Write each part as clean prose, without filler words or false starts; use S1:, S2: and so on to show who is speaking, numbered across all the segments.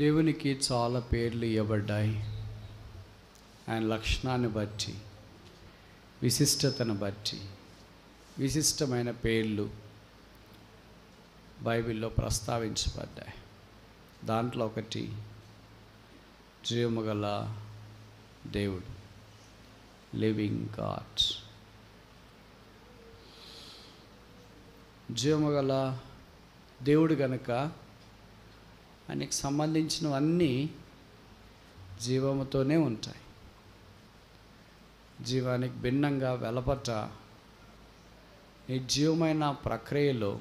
S1: దేవునికి చాలా పేర్లు ఇవ్వబడ్డాయి. ఆయన లక్షణాన్ని బట్టి, విశిష్టతను బట్టి విశిష్టమైన పేర్లు బైబిల్లో ప్రస్తావించబడ్డాయి. దాంట్లో ఒకటి జీవము గల దేవుడు, లివింగ్ గాడ్. జీవము గల దేవుడు గనుక ఆయనకి సంబంధించినవన్నీ జీవముతోనే ఉంటాయి. జీవానికి భిన్నంగా వెలపట నిర్జీవమైన ప్రక్రియలో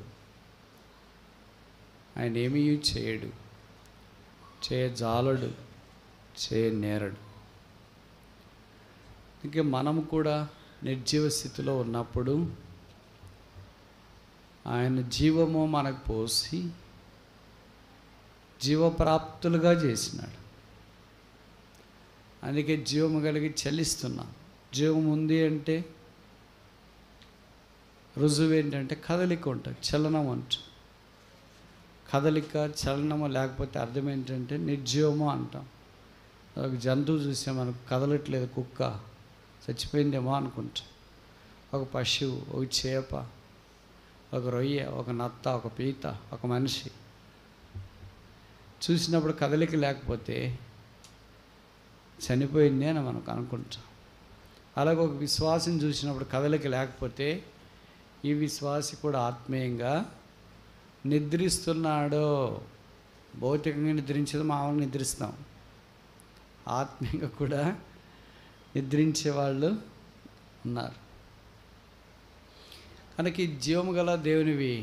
S1: ఆయన ఏమీ చేయడు, చేయజాలడు, చేయనేరడు. ఇంకే మనము కూడా నిర్జీవ స్థితిలో ఉన్నప్పుడు ఆయన జీవము మనకు పోసి జీవప్రాప్తులుగా చేసినాడు. అందుకే జీవము కలిగి చెల్లిస్తున్నాం. జీవం ఉంది అంటే రుజువు ఏంటంటే కదలిక ఉంటుంది, చలనం అంటాం. కదలిక చలనము లేకపోతే అర్థం ఏంటంటే నిర్జీవము అంటాం. ఒక జంతువు చూస్తే మనకు కదలట్లేదు, కుక్క చచ్చిపోయిందేమో అనుకుంటాం. ఒక పశువు, ఒక చేప, ఒక రొయ్య, ఒక నత్త, ఒక పీత, ఒక మనిషి చూసినప్పుడు కదలిక లేకపోతే చనిపోయింది అని మనకు అనుకుంటాం. అలాగే ఒక విశ్వాసం చూసినప్పుడు కదలిక లేకపోతే ఈ విశ్వాసి కూడా ఆత్మీయంగా నిద్రిస్తున్నాడో. భౌతికంగా నిద్రించేది మామూలుగా నిద్రిస్తాం, ఆత్మీయంగా కూడా నిద్రించే వాళ్ళు ఉన్నారు. కనుక ఈ జీవము గల దేవునివి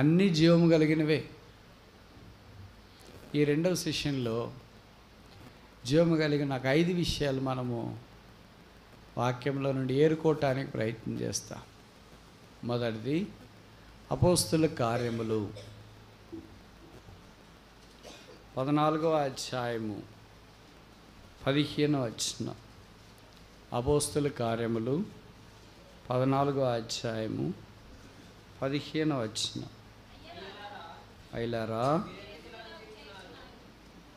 S1: అన్ని జీవము కలిగినవే. ఈ రెండవ సెషన్లో జీవము కలిగిన నాకు 5 విషయాలు మనము వాక్యంలో నుండి ఏరుకోవటానికి ప్రయత్నం చేస్తాం. మొదటిది అపోస్తుల కార్యములు 14వ అధ్యాయము 15వ వచనం. అపోస్తుల కార్యములు 14వ అధ్యాయము 15వ వచనం. అయ్యలారా,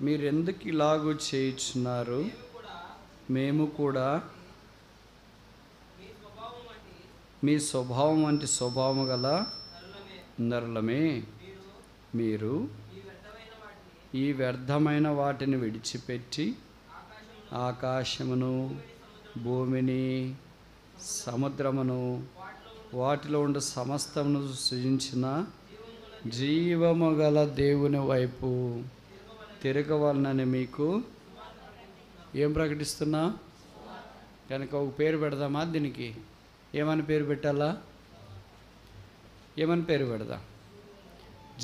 S1: మీరెందుకు ఇలాగూ చేయుచున్నారు? మేము కూడా మీ స్వభావం వంటి స్వభావము గల నరులమే. మీరు ఈ వ్యర్థమైన వాటిని విడిచిపెట్టి ఆకాశమును, భూమిని, సముద్రమును, వాటిలో ఉండే సమస్తమును సృజించిన జీవము గల దేవుని వైపు తిరగవలనని మీకు ఏం ప్రకటిస్తున్నా? కనుక ఒక పేరు పెడదామా దీనికి? ఏమని పేరు పెట్టాలా? ఏమని పేరు పెడదాం?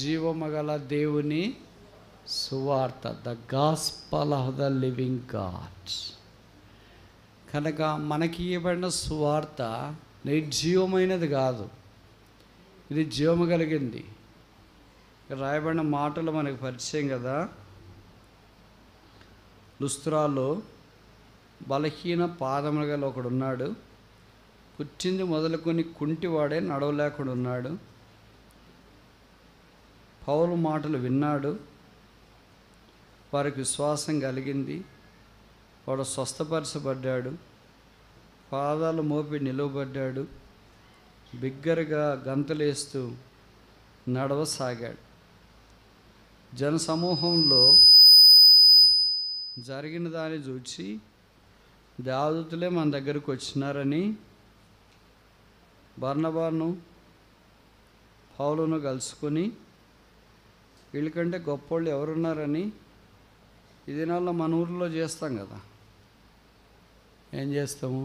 S1: జీవము గల దేవుని సువార్త, the gospel of the living God. కనుక మనకి ఇవ్వబడిన సువార్త నిర్జీవమైనది కాదు, ఇది జీవము కలిగింది. రాయబడిన మాటలు మనకు పరిచయం కదా. లుస్త్రాలో బలహీన పాదములు గల ఒకడు ఉన్నాడు. పుట్టింది మొదలుకొని కుంటివాడే, నడవలేకుండా ఉన్నాడు. పౌలు మాటలు విన్నాడు, వారికి విశ్వాసం కలిగింది. వాడు స్వస్థపరచబడ్డాడు, పాదాలు మోపి నిలవబడ్డాడు, బిగ్గరగా గంతులేస్తూ నడవసాగాడు. జనసమూహంలో జరిగిన దాన్ని చూచి దేవదూతలే మన దగ్గరకు వచ్చినారని బర్నబాను, పౌలును కలుసుకొని వీళ్ళకంటే గొప్పోళ్ళు ఎవరున్నారని ఈ దినాల్లో మన ఊరిలో చేస్తాం కదా. ఏం చేస్తాము?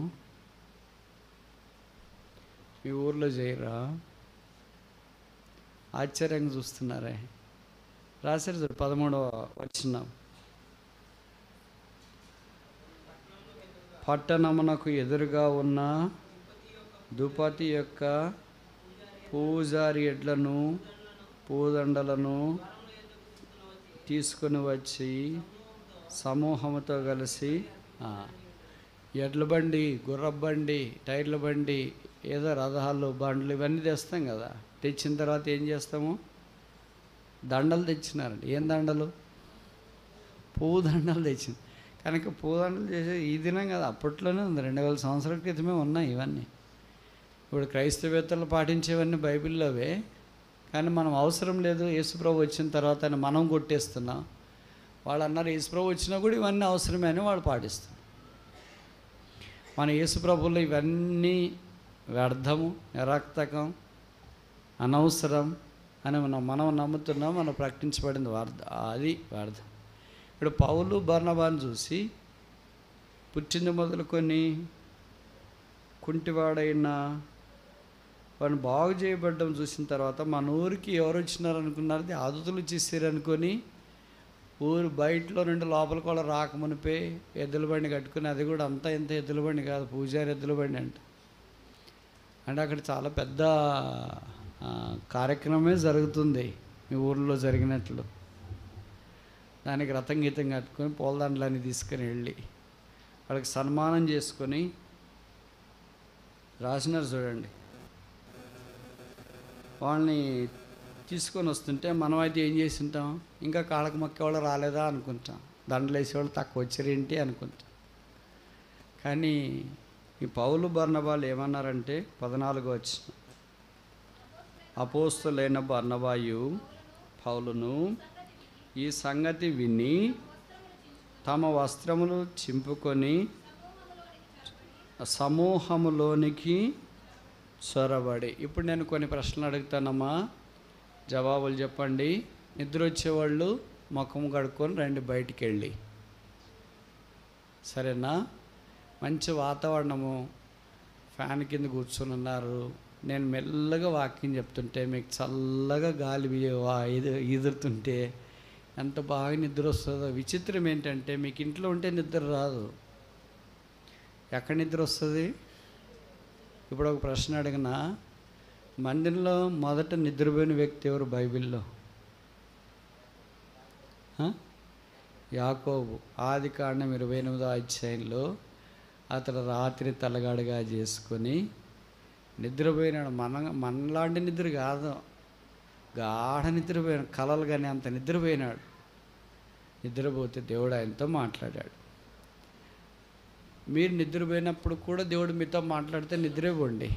S1: మీ ఊర్లో చేయరా? ఆశ్చర్యంగా చూస్తున్నారే. రాశారు చూడు 13వ వచనం. పట్టణమునకు ఎదురుగా ఉన్న దుపతి యొక్క పూజారి ఎడ్లను, పూదండలను తీసుకొని వచ్చి సమూహంతో కలిసి ఎడ్ల బండి, గుర్రపు బండి, టైర్ల బండి, ఏదో రథాలు, బండ్లు ఇవన్నీ తెస్తాం కదా. తెచ్చిన తర్వాత ఏం చేస్తాము? దండలు తెచ్చినారండి. ఏం దండలు? పువ్వు దండలు తెచ్చింది. కనుక పువ్వు దండలు చేసే ఈ దినం కదా, అప్పట్లోనే ఉంది. 2000 సంవత్సరాల క్రితమే ఉన్నాయి ఇవన్నీ. ఇప్పుడు క్రైస్తవేత్తలు పాటించేవన్నీ బైబిల్లోవే, కానీ మనం అవసరం లేదు, యేసుప్రభు వచ్చిన తర్వాత అని మనం కొట్టేస్తున్నాం. వాళ్ళు అన్నారు యేసుప్రభు వచ్చినా కూడా ఇవన్నీ అవసరమే అని వాళ్ళు పాటిస్తున్నారు. మన యేసుప్రభులో ఇవన్నీ వ్యర్థము, నిరర్థకం, అనవసరం అని మనం నమ్ముతున్నాం. మనం ప్రకటించబడింది అది వ్యర్థం. ఇప్పుడు పౌలు బర్నబాను చూసి పుట్టింది మొదలుకొని కుంటివాడైన వాడిని బాగు చేయబడ్డం చూసిన తర్వాత మన ఊరికి ఎవరు వచ్చినారనుకున్నారు? ఆదుతులు చేసారనుకొని ఊరు బయటలో నుండి లోపలికి కూడా రాకమునిపే ఎద్దుల బండి కట్టుకుని, అది కూడా అంతా ఇంత ఎద్దుల బండి కాదు, పూజారి ఎద్దుల బండి అంటే అక్కడ చాలా పెద్ద కార్యక్రమమే జరుగుతుంది మీ ఊర్లో జరిగినట్లు. దానికి రథం గీతం కట్టుకొని పూలదండలన్నీ తీసుకుని వెళ్ళి వాళ్ళకి సన్మానం చేసుకొని రాసినారు చూడండి. వాళ్ళని తీసుకొని వస్తుంటే మనం అయితే ఏం చేసి ఉంటాం? ఇంకా కాళ్ళకు మొక్కేవాళ్ళు రాలేదా అనుకుంటాం, దండలు వేసేవాళ్ళు తక్కువ వచ్చారేంటి అనుకుంటాం. కానీ ఈ పౌలు బర్నబాలు ఏమన్నారంటే 14వ వచనం, అపోస్తలులైన బర్నబాయు పౌలును ఈ సంగతి విని తమ వస్త్రములు చింపుకొని సమూహములోనికి చొరబడి. ఇప్పుడు నేను కొన్ని ప్రశ్నలు అడుగుతానమ్మా, జవాబులు చెప్పండి. నిద్ర వచ్చేవాళ్ళు ముఖం కడుక్కొని రండి బయటికి వెళ్ళి, సరేనా? మంచి వాతావరణము, ఫ్యాన్ కింద కూర్చొని ఉన్నారు. నేను మెల్లగా వాక్యం చెప్తుంటే మీకు చల్లగా గాలి ఈదురుతుంటే ఎంత బాగా నిద్ర వస్తుందో. విచిత్రం ఏంటంటే మీకు ఇంట్లో ఉంటే నిద్ర రాదు, ఎక్కడ నిద్ర వస్తుంది? ఇప్పుడు ఒక ప్రశ్న అడిగిన, మందిరంలో మొదట నిద్రపోయిన వ్యక్తి ఎవరు బైబిల్లో? యాకోబు. ఆదికాండం 28వ అధ్యాయంలో అతడు రాత్రి తలగాడుగా చేసుకొని నిద్రపోయినాడు. మనలాంటి నిద్ర కాదు, గాఢ నిద్రపోయినాడు, కలలు కానీ అంత నిద్రపోయినాడు. నిద్రపోతే దేవుడు ఆయనతో మాట్లాడాడు. మీరు నిద్రపోయినప్పుడు కూడా దేవుడు మీతో మాట్లాడితే నిద్రపోండి.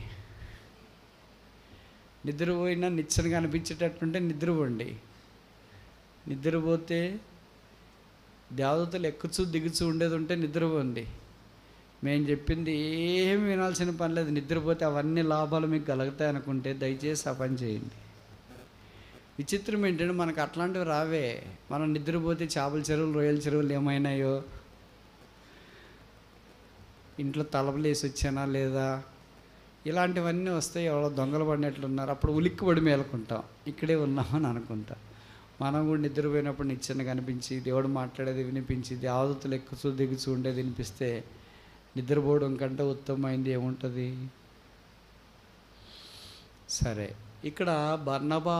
S1: నిద్రపోయినా నిచ్చనగా అనిపించేటట్టుంటే నిద్రపోండి. నిద్రపోతే దేవతలు ఎక్కుచూ దిగుచూ ఉండేది ఉంటే నిద్రపోండి. మేము చెప్పింది ఏమి వినాల్సిన పని లేదు. నిద్రపోతే అవన్నీ లాభాలు మీకు కలుగుతాయి అనుకుంటే దయచేసి ఆ పని చేయండి. విచిత్రం ఏంటంటే మనకు అట్లాంటివి రావే. మనం నిద్రపోతే చేపల చెరువులు, రొయ్యల చెరువులు ఏమైనాయో, ఇంట్లో తలపలు వేసి వచ్చానా లేదా, ఇలాంటివన్నీ వస్తాయి. ఎవరో దొంగలు పడినట్లున్నారు, అప్పుడు ఉలిక్కిపడి మేలుకుంటాం, ఇక్కడే ఉన్నామని అనుకుంటాం. మనం కూడా నిద్రపోయినప్పుడు నిచ్చెనగా కనిపించి దేవుడు మాట్లాడేది వినిపించి దేవతలు ఎక్కుచూ దిగుచూ ఉండేది వినిపిస్తే నిద్రపోవడం కంటే ఉత్తమమైంది ఏముంటుంది? సరే, ఇక్కడ బర్నబా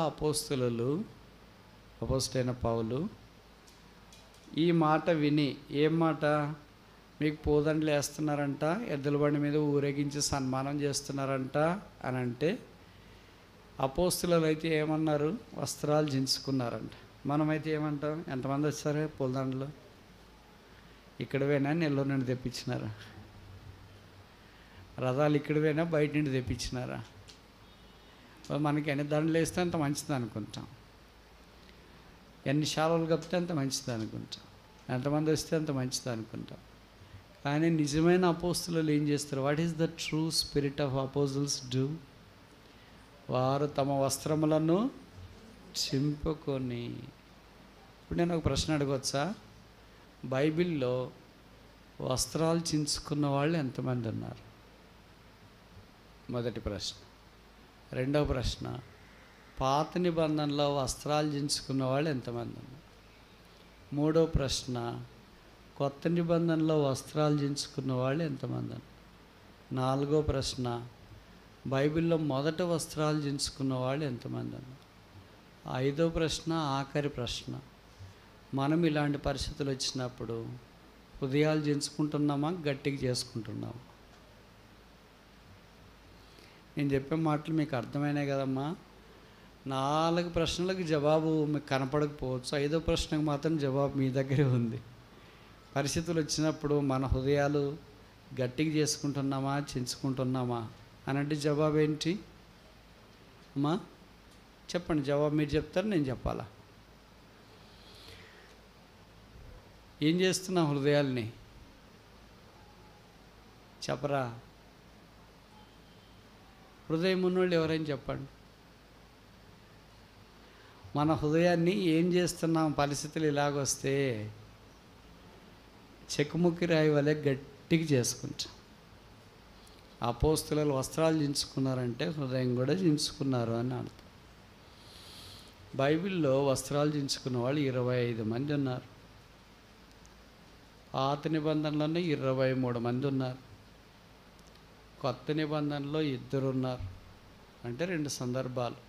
S1: అపోస్తలైన పౌలు ఈ మాట విని, ఏం మాట? మీకు పూదండలు వేస్తున్నారంట, ఎద్దుల బండి మీద ఊరేగించి సన్మానం చేస్తున్నారంట అని అంటే, అపోస్తలులు అయితే ఏమన్నారు? వస్త్రాలు దించుకున్నారంట. మనమైతే ఏమంటాం? ఎంతమంది వచ్చారు పూలదండలు? ఇక్కడవేనా నెల్లూరు నుండి తెప్పించినారా? రథాలు ఇక్కడవేనా బయట నుండి తెప్పించినారా? మనకి ఎన్ని దండలు వేస్తే అంత మంచిది అనుకుంటాం, ఎన్ని శాలలు కప్పితే అంత మంచిది అనుకుంటాం, ఎంతమంది వస్తే అంత మంచిది అనుకుంటాం. కానీ నిజమైన అపోస్తలులు ఏం చేస్తారు? What is the true spirit of అపోజల్స్ do? వారు తమ వస్త్రములను చింపుకొని. ఇప్పుడు నేను ఒక ప్రశ్న అడగవచ్చా? బైబిల్లో వస్త్రాలు చించుకున్న వాళ్ళు ఎంతమంది ఉన్నారు? మొదటి ప్రశ్న. రెండవ ప్రశ్న, పాత నిబంధనలో వస్త్రాలు చించుకున్న వాళ్ళు ఎంతమంది ఉన్నారు? మూడవ ప్రశ్న, కొత్త నిబంధనలో వస్త్రాలు చించుకున్న వాళ్ళు ఎంతమంది ఉన్నారు? నాలుగో ప్రశ్న, బైబిల్లో మొదట వస్త్రాలు చించుకున్న వాళ్ళు ఎంతమంది ఉన్నారు? ఐదో ప్రశ్న, ఆఖరి ప్రశ్న, మనం ఇలాంటి పరిస్థితులు వచ్చినప్పుడు ఉదయాలు చించుకుంటున్నామా, గట్టిగా చేసుకుంటున్నామా? నేను చెప్పే మాటలు మీకు అర్థమైనాయి కదమ్మా? 4 ప్రశ్నలకు జవాబు మీకు కనపడకపోవచ్చు, 5వ ప్రశ్నకు మాత్రం జవాబు మీ దగ్గరే ఉంది. పరిస్థితులు వచ్చినప్పుడు మన హృదయాలు గట్టిగా చేసుకుంటున్నామా, చించుకుంటున్నామా అని అంటే జవాబు ఏంటి అమ్మా? చెప్పండి, జవాబు మీరు చెప్తారు, నేను చెప్పాలా? ఏం చేస్తున్నాం హృదయాల్ని? చెప్పరా? హృదయం ఉన్నోళ్ళు ఎవరైనా చెప్పండి. మన హృదయాన్ని ఏం చేస్తున్నాం? పరిస్థితులు ఇలాగొస్తే చెక్కుముక్కి రాయి వలె గట్టిగా చేసుకుంటాం. అపోస్తలులు వస్త్రాలు చించుకున్నారంటే హృదయం కూడా చించుకున్నారు అని అర్థం. బైబిల్లో వస్త్రాలు చించుకున్న వాళ్ళు 25 మంది ఉన్నారు. పాత నిబంధనలోనే 23 మంది ఉన్నారు. కొత్త నిబంధనలో 2 ఉన్నారు. అంటే 2 సందర్భాలు.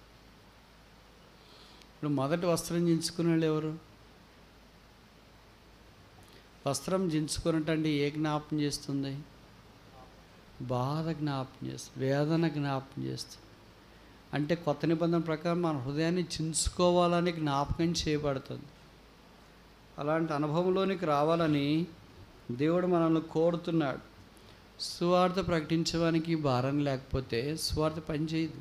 S1: ఇప్పుడు మొదటి వస్త్రం చించుకునే వాళ్ళు ఎవరు? వస్త్రం చించుకున్నట్టండి ఏ జ్ఞాపం చేస్తుంది? బాధ జ్ఞాపం చేస్తుంది, వేదన జ్ఞాపం చేస్తుంది. అంటే కొత్త నిబంధన ప్రకారం మన హృదయాన్ని చించుకోవాలని జ్ఞాపకం చేయబడుతుంది. అలాంటి అనుభవంలోనికి రావాలని దేవుడు మనల్ని కోరుతున్నాడు. సువార్త ప్రకటించడానికి భారం లేకపోతే సువార్త పనిచేయదు.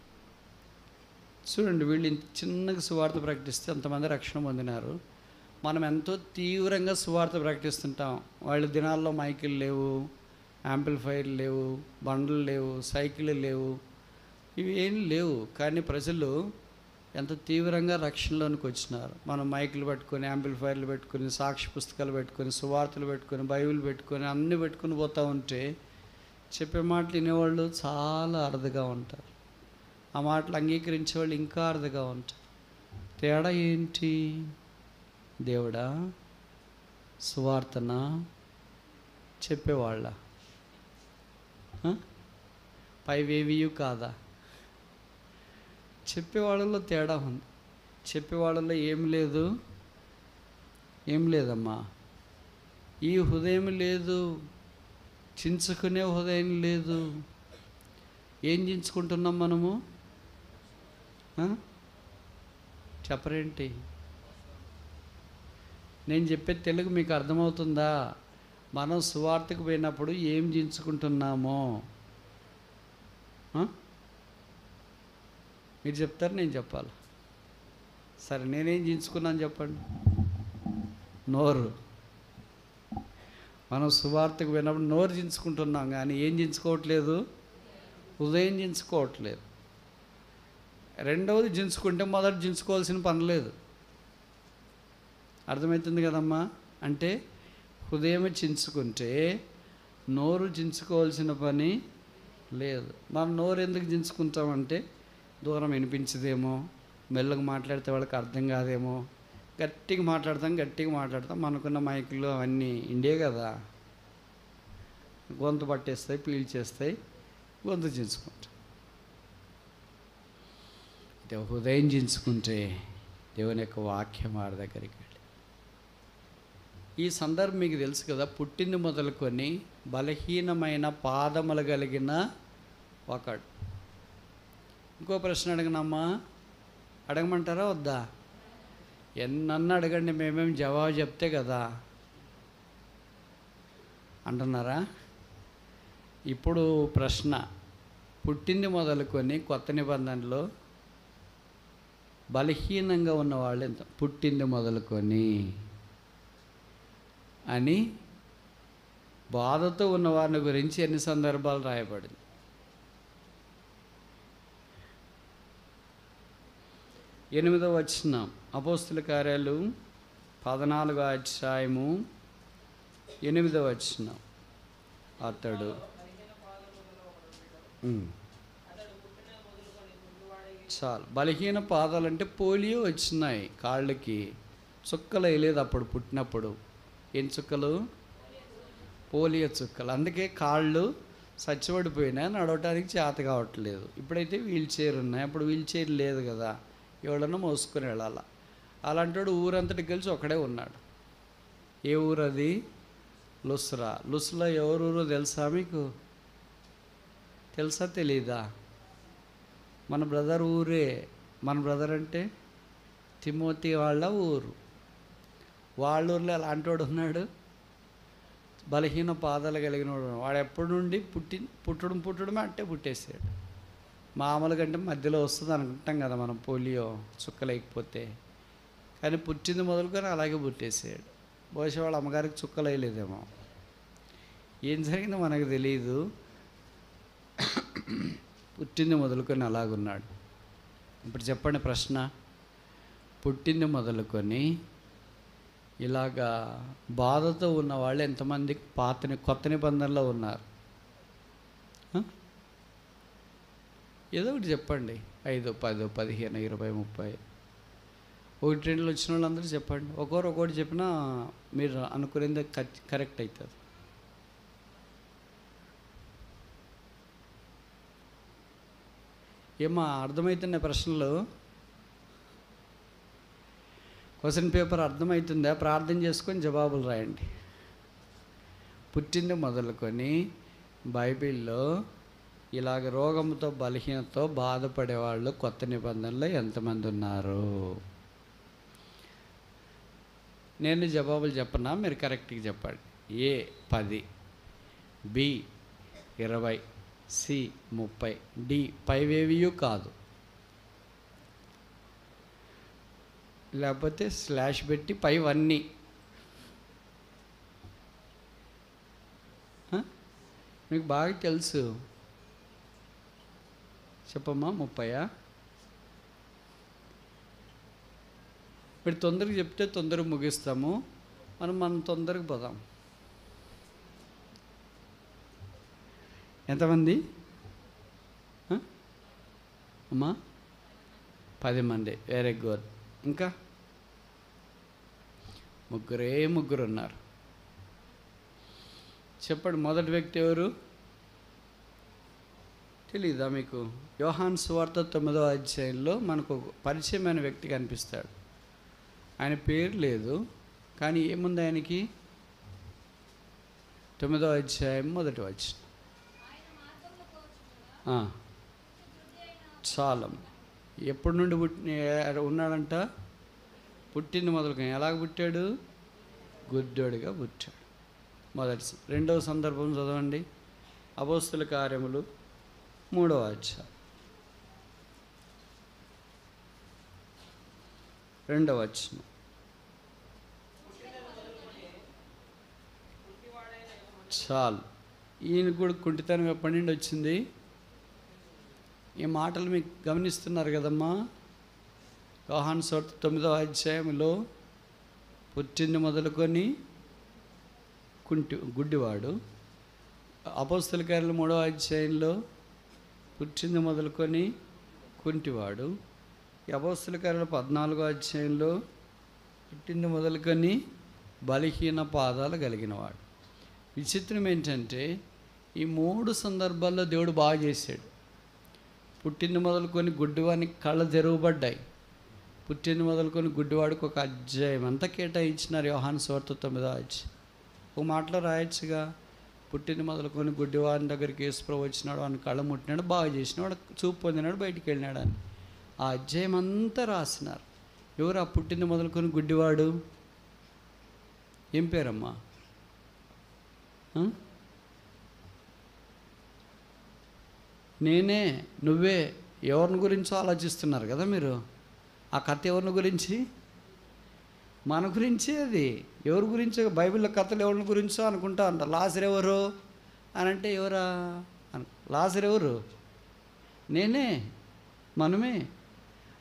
S1: చూడండి, వీళ్ళు ఇంత చిన్నగా సువార్త ప్రకటిస్తే అంతమంది రక్షణ పొందినారు. మనం ఎంతో తీవ్రంగా సువార్త ప్రకటిస్తుంటాం. వాళ్ళ దినాల్లో మైకులు లేవు, యాంప్లిఫైర్లు లేవు, బండ్లు లేవు, సైకిళ్ళు లేవు, ఇవి ఏం లేవు. కానీ ప్రజలు ఎంత తీవ్రంగా రక్షణలోనికి వచ్చినారు. మనం మైకులు పెట్టుకొని, యాంప్లిఫైర్లు పెట్టుకొని, సాక్షి పుస్తకాలు పెట్టుకొని, సువార్తలు పెట్టుకొని, బైబిల్ పెట్టుకొని, అన్నీ పెట్టుకొని పోతూ ఉంటే చెప్పే మాటలు వినేవాళ్ళు చాలా అరుదుగా ఉంటారు. ఆ మాటలు అంగీకరించే వాళ్ళు ఇంకా అరుదుగా ఉంటారు. తేడా ఏంటి? దేవుడా, సువార్తన చెప్పేవాళ్ళ పైవేవి కాదా? చెప్పేవాళ్ళలో తేడా ఉంది. చెప్పేవాళ్ళలో ఏం లేదమ్మా. ఈ హృదయం లేదు, చించుకునే హృదయం లేదు. ఏం చించుకుంటున్నాం మనము? చెప్పరేంటి? నేను చెప్పే తెలుగు మీకు అర్థమవుతుందా? మనం సువార్తకు పోయినప్పుడు ఏం చించుకుంటున్నామో మీరు చెప్తారు, నేను చెప్పాలి. సరే, నేనేం చించుకున్నాను చెప్పండి. నోరు. మనం సువార్తకు పోయినప్పుడు నోరు చించుకుంటున్నాం, కానీ ఏం చించుకోవట్లేదు? హృదయం చించుకోవట్లేదు. రెండవది చించుకుంటే మొదటి చించుకోవాల్సిన పని లేదు. అర్థమవుతుంది కదమ్మా? అంటే హృదయం చించుకుంటే నోరు చించుకోవాల్సిన పని లేదు. మనం నోరు ఎందుకు చించుకుంటామంటే దూరం వినిపించదేమో, మెల్లగా మాట్లాడితే వాళ్ళకి అర్థం కాదేమో, గట్టిగా మాట్లాడతాం. మనకున్న మైకులు అవన్నీ ఇండే కదా, గొంతు పట్టేస్తాయి, పీల్చేస్తాయి, గొంతు చించుకుంటాం. హృదయం చించుకుంటే దేవుని యొక్క వాక్యం వారి దగ్గరికి వెళ్ళి. ఈ సందర్భం మీకు తెలుసు కదా, పుట్టింది మొదలుకొని బలహీనమైన పాదములు కలిగిన ఒకడు. ఇంకో ప్రశ్న అడగనమ్మా? అడగమంటారా వద్దా? ఎన్నన్నా అడగండి, మేమేం జవాబు చెప్తే కదా అంటున్నారా? ఇప్పుడు ప్రశ్న, పుట్టింది మొదలుకొని కొత్త నిబంధనలో బలహీనంగా ఉన్నవాళ్ళు ఎంత? పుట్టింది మొదలుకొని అని బాధతో ఉన్నవారిని గురించి ఎన్ని సందర్భాలు రాయబడింది? 8వ వచనం, అపోస్తుల కార్యాలు 14వ అధ్యాయము 8వ వచనం. అతడు చాలు. బలహీన పాదాలంటే పోలియో వచ్చినాయి కాళ్ళకి, చుక్కలు వేయలేదు అప్పుడు పుట్టినప్పుడు. ఏం చుక్కలు? పోలియో చుక్కలు. అందుకే కాళ్ళు చచ్చిపడిపోయినా, నడవటానికి చేత కావట్లేదు. ఇప్పుడైతే వీల్ చైర్ ఉన్నాయి, అప్పుడు వీల్ చైర్ లేదు కదా, ఎవడన్నా మోసుకొని వెళ్ళాల. అలాంటి వాడు ఊరంతటికి కలిసి ఒకడే ఉన్నాడు. ఏ ఊరు అది? లుస్రా. లుస్రా ఎవరూరో తెలుసా మీకు? తెలుసా తెలీదా? మన బ్రదర్ ఊరే, మన బ్రదర్ అంటే తిమోతి వాళ్ళ ఊరు. వాళ్ళ ఊర్లో అలాంటి వాడు ఉన్నాడు, బలహీన పాదాలు కలిగిన వాడు. వాడు ఎప్పటి నుండి పుట్టడమే అంటే పుట్టేసాడు. మామూలుగా అంటే మధ్యలో వస్తుంది అనుకుంటాం కదా మనం, పోలియో చుక్కలేకపోతే. కానీ పుట్టింది మొదలుకొని అలాగే పుట్టేసాడు. బహుశా వాళ్ళ అమ్మగారికి చుక్కలు వేయలేదేమో, ఏం జరిగిందో మనకు తెలియదు. పుట్టింది మొదలుకొని అలాగున్నాడు. ఇప్పుడు చెప్పండి ప్రశ్న, పుట్టింది మొదలుకొని ఇలాగా బాధతో ఉన్న వాళ్ళు ఎంతమంది కొత్త నిబంధనలో ఉన్నారు? ఏదో ఒకటి చెప్పండి. 5, 10, 15, 20, 30, 1, 2 వచ్చిన వాళ్ళందరూ చెప్పండి. ఒక్కొక్కటి చెప్పినా మీరు అనుకునేది కరెక్ట్ అవుతుంది. ఏమా అర్థమవుతున్నాయి ప్రశ్నలు? క్వశ్చన్ పేపర్ అర్థమవుతుందా? ప్రార్థన చేసుకొని జవాబులు రాయండి. పుట్టింది మొదలుకొని బైబిల్లో ఇలాగ రోగంతో బలహీనతో బాధపడేవాళ్ళు కొత్త నిబంధనలో ఎంతమంది ఉన్నారు? నేను జవాబులు చెప్పనా, మీరు కరెక్ట్గా చెప్పండి. A 10, B 20, C 30, D పైవేవియూ కాదు, లేకపోతే స్లాష్ పెట్టి పైవన్నీ. మీకు బాగా తెలుసు, చెప్పమ్మా. 30? మీరు తొందరగా చెప్తే తొందరగా ముగిస్తాము, మనం తొందరగా పోదాం. ఎంతమంది అమ్మా? 10 మంది. Very good. ఇంకా ముగ్గురు ఉన్నారు. చెప్పండి, మొదటి వ్యక్తి ఎవరు? తెలీదా మీకు? యోహాను సువార్త 9వ అధ్యాయంలో మనకు పరిచయమైన వ్యక్తి కనిపిస్తాడు. ఆయన పేరు లేదు, కానీ ఏముంది ఆయనకి? 9వ అధ్యాయం 1వ వచనం. చాలం. ఎప్పటి నుండి ఉన్నాడంట? పుట్టింది మొదలుకొని. ఎలాగ పుట్టాడు? గుడ్డోడిగా పుట్టాడు. మొదటి. రెండవ సందర్భం చదవండి, అపోస్తుల కార్యములు 3వ అధ్యాయం 2వ వచనం. చాలు. ఈయన కూడా కుంటితనం ఎప్పటి నుండి వచ్చింది? ఈ మాటలు మీకు గమనిస్తున్నారు కదమ్మా. యోహాను సువార్త 9వ అధ్యాయంలో పుట్టింది మొదలుకొని గుడ్డివాడు. అపోస్తల కార్యాలు 3వ అధ్యాయంలో పుట్టింది మొదలుకొని కుంటివాడు. ఈ అపోస్తల కార్యాలు 14వ అధ్యాయంలో పుట్టింది మొదలుకొని బలహీన పాదాలు కలిగినవాడు. విచిత్రం ఏంటంటే ఈ 3 సందర్భాల్లో దేవుడు బాగా చేశాడు. పుట్టింది మొదలుకొని గుడ్డివాడికి కళ్ళు తెరవబడ్డాయి. పుట్టింది మొదలుకొని గుడ్డివాడికి ఒక అధ్యాయం అంతా కేటాయించినారు యోహాను సువార్త 9వ అధ్యాయం. ఒక మాటలో రాయొచ్చుగా, పుట్టింది మొదలుకొని గుడ్డివాడిని దగ్గరికి యేసుప్రభువు వచ్చినాడు, ఆయన కళ్ళు ముట్టినాడు, బాగా చేసినాడు, చూపు పొందినాడు, బయటికి వెళ్ళినాడు అని ఆ అధ్యాయం అంతా రాసినారు. ఎవరు ఆ పుట్టింది మొదలుకొని గుడ్డివాడు? ఏం పేరమ్మా? నేనే, నువ్వే. ఎవరిని గురించో ఆలోచిస్తున్నారు కదా మీరు. ఆ కథ ఎవరిని గురించి? మన గురించి. అది ఎవరి గురించో? బైబిల్లో కథలు ఎవరిని గురించో అనుకుంటా అంట. లాజరు ఎవరు అని అంటే ఎవరా? లాజరు ఎవరు? నేనే, మనమే.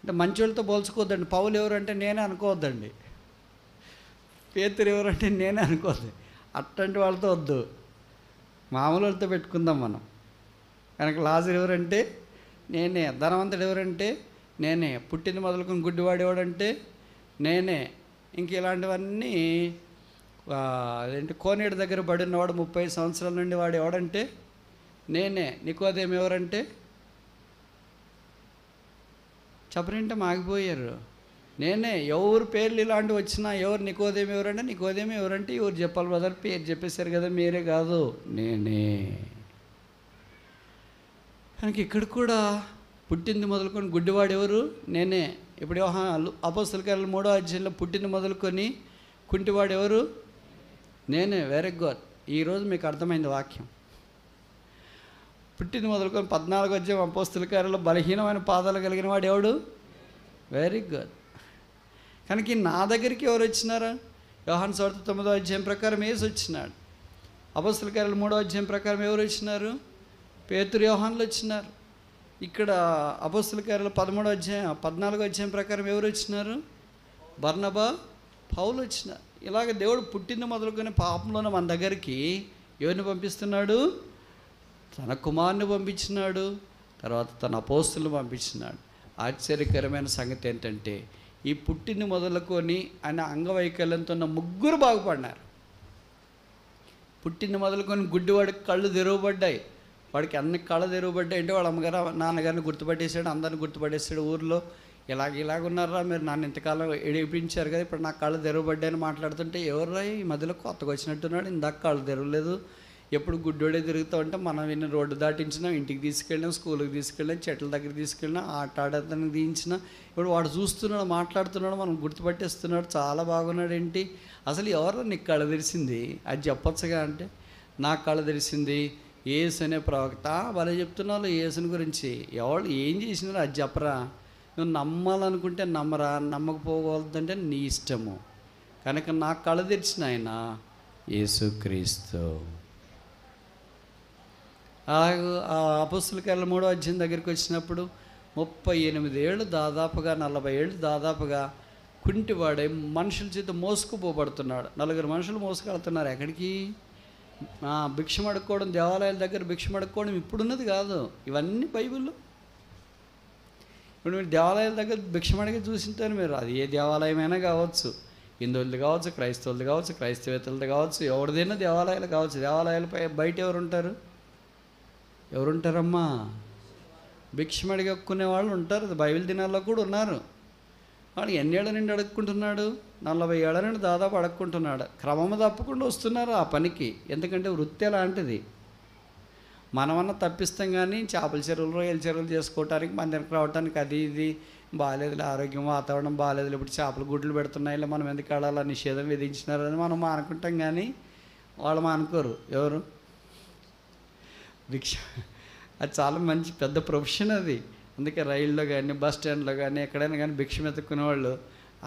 S1: అంటే మంచోళ్ళతో పోల్చుకోవద్దండి. పౌలు ఎవరు అంటే నేనే అనుకోవద్దండి. పేతురు ఎవరంటే నేనే అనుకోవద్దు. అట్లాంటి వాళ్ళతో వద్దు, మామూలు వాళ్ళతో పెట్టుకుందాం మనం. కనుక లాజరు ఎవరంటే నేనే, ధనవంతుడు ఎవరంటే నేనే, పుట్టింది మొదలుకొని గుడ్డివాడు ఎవడంటే నేనే. ఇంక ఇలాంటివన్నీ అదేంటి కోనేడు దగ్గర పడినవాడు 30 సంవత్సరాల నుండి వాడు ఎవడంటే నేనే. నికోదేము ఎవరంటే చెప్పరంటే మాగిపోయారు. నేనే. ఎవరు పేర్లు ఇలాంటివి వచ్చినా ఎవరు నికోదేము ఎవరంటే నికోదేము ఎవరంటే ఎవరు చెప్పాలి బ్రదర్? పేరు చెప్పేశారు కదా, మీరే కాదు, నేనే. కనుక ఇక్కడ కూడా పుట్టింది మొదలుకొని గుడ్డివాడు ఎవరు? నేనే. ఇప్పుడు అపోస్తల కార్యాలు 3వ అధ్యాయంలో పుట్టింది మొదలుకొని కుంటివాడు ఎవరు? నేనే. Very good. ఈరోజు మీకు అర్థమైంది వాక్యం. పుట్టింది మొదలుకొని 14వ అధ్యాయం అపోస్తల కార్యాల్లో బలహీనమైన పాదాలు కలిగిన వాడు ఎవడు? Very good. కనుక నా దగ్గరికి ఎవరు వచ్చినారా? యోహాను సువార్త 9వ అధ్యాయం ప్రకారం యేసు వచ్చినాడు. అపోస్తల కార్యాలు 3వ అధ్యాయం ప్రకారం ఎవరు వచ్చినారు? పేతురు, యోహానులు వచ్చినారు. ఇక్కడ అపోస్తల కార్యాలు 14వ అధ్యాయం ప్రకారం ఎవరు వచ్చినారు? బర్నబా, పౌలు వచ్చినారు. ఇలాగ దేవుడు పుట్టింది మొదలుకొని పాపంలోనే మన దగ్గరికి ఎవరిని పంపిస్తున్నాడు? తన కుమారుని పంపించినాడు. తర్వాత తన అపోస్తులను పంపించినాడు. ఆశ్చర్యకరమైన సంగతి ఏంటంటే ఈ పుట్టింది మొదలుకొని ఆయన అంగవైకల్యంతో ఉన్న 3 బాగుపడినారు. పుట్టింది మొదలుకొని గుడ్డివాడికి కళ్ళు తెరవబడ్డాయి. వాడికి అన్ని కళ్ళు తెరవబడ్డాయి అంటే వాళ్ళ అమ్మగారు నాన్నగారిని గుర్తుపట్టేశాడు, అందరిని గుర్తుపట్టేశాడు. ఊర్లో ఇలాగ ఉన్నారా మీరు, నన్ను ఇంతకాలం ఏడిపించారు కదా, ఇప్పుడు నాకు కళ్ళు తెరవబడ్డాయని మాట్లాడుతుంటే ఎవర్రా ఈ మధ్యలో కొత్తగా వచ్చినట్టున్నాడు, ఇందాక కళ్ళు తెరవలేదు, ఎప్పుడు గుడ్డోడే తిరుగుతూ ఉంటే మనం విన్న రోడ్డు దాటించినా, ఇంటికి తీసుకెళ్ళినా, స్కూల్కి తీసుకెళ్ళినా, చెట్ల దగ్గర తీసుకెళ్ళినా, ఆట ఆడతానికి దించినా, ఇప్పుడు వాడు చూస్తున్నాడు, మాట్లాడుతున్నాడు, మనం గుర్తుపట్టేస్తున్నాడు, చాలా బాగున్నాడు. ఏంటి అసలు ఎవరో నీకు కళ్ళు తెరిచింది అది చెప్పొచ్చుగా అంటే, నాకు కళ్ళు తెరిచింది యేసు అనే ప్రవక్త. వాళ్ళే చెప్తున్నావు యేసుని గురించి, ఎవరు ఏం చేసినారో అది చెప్పరా. నువ్వు నమ్మాలనుకుంటే నమ్మరా, నమ్మకపోవద్దంటే నీ ఇష్టము. కనుక నాకు కళ్ళు తెరిచిన ఆయన యేసుక్రీస్తు. అలాగే అపోస్తల కార్యాలు 3వ అధ్యాయం దగ్గరికి వచ్చినప్పుడు 38 ఏళ్ళు దాదాపుగా 40 ఏళ్ళు దాదాపుగా కుంటివాడే మనుషుల చేత మోసుకుపోబడుతున్నాడు. 4 మనుషులు మోసుకెళ్తున్నారు. ఎక్కడికి? భిక్షం అడుక్కోవడం, దేవాలయాల దగ్గర భిక్షం అడుక్కోవడం ఇప్పుడున్నది కాదు, ఇవన్నీ బైబిల్లో. ఇప్పుడు మీరు దేవాలయాల దగ్గర భిక్షం అడిగి చూసింటారు మీరు. అది ఏ దేవాలయమైనా కావచ్చు, హిందువులది కావచ్చు, క్రైస్తవులది కావచ్చు, క్రైస్తవేతలది కావచ్చు, ఎవరిదైనా దేవాలయాలు కావచ్చు. దేవాలయాలపై బయట ఎవరుంటారమ్మా? భిక్షం అడిగక్కునే వాళ్ళు ఉంటారు. బైబిల్ దినాల్లో కూడా ఉన్నారు. వాడు ఎన్నేళ్ల నుండి అడుక్కుంటున్నాడు? 40 ఏళ్ల నుండి దాదాపు అడుక్కుంటున్నాడు. క్రమము తప్పకుండా వస్తున్నారు ఆ పనికి. ఎందుకంటే వృత్తి అలాంటిది. మనమన్నా తప్పిస్తాం కానీ చేపల చెరువులు, రొయ్యల చెరువులు చేసుకోవటానికి, మందిరికి రావడానికి అది ఇది బాగాలేదులే, ఆరోగ్యం వాతావరణం బాగాలేదులే, ఇప్పుడు చేపలు గుడ్లు పెడుతున్నాయి, ఇలా మనం ఎందుకు ఆడాలా, నిషేధం విధించినారని మనం మానుకుంటాం. కానీ వాళ్ళు మానుకోరు. ఎవరు? భిక్ష. అది చాలా మంచి పెద్ద ప్రొఫెషన్ అది. అందుకే రైల్లో కానీ, బస్ స్టాండ్లో కానీ, ఎక్కడైనా కానీ భిక్షం ఎత్తుక్కునే వాళ్ళు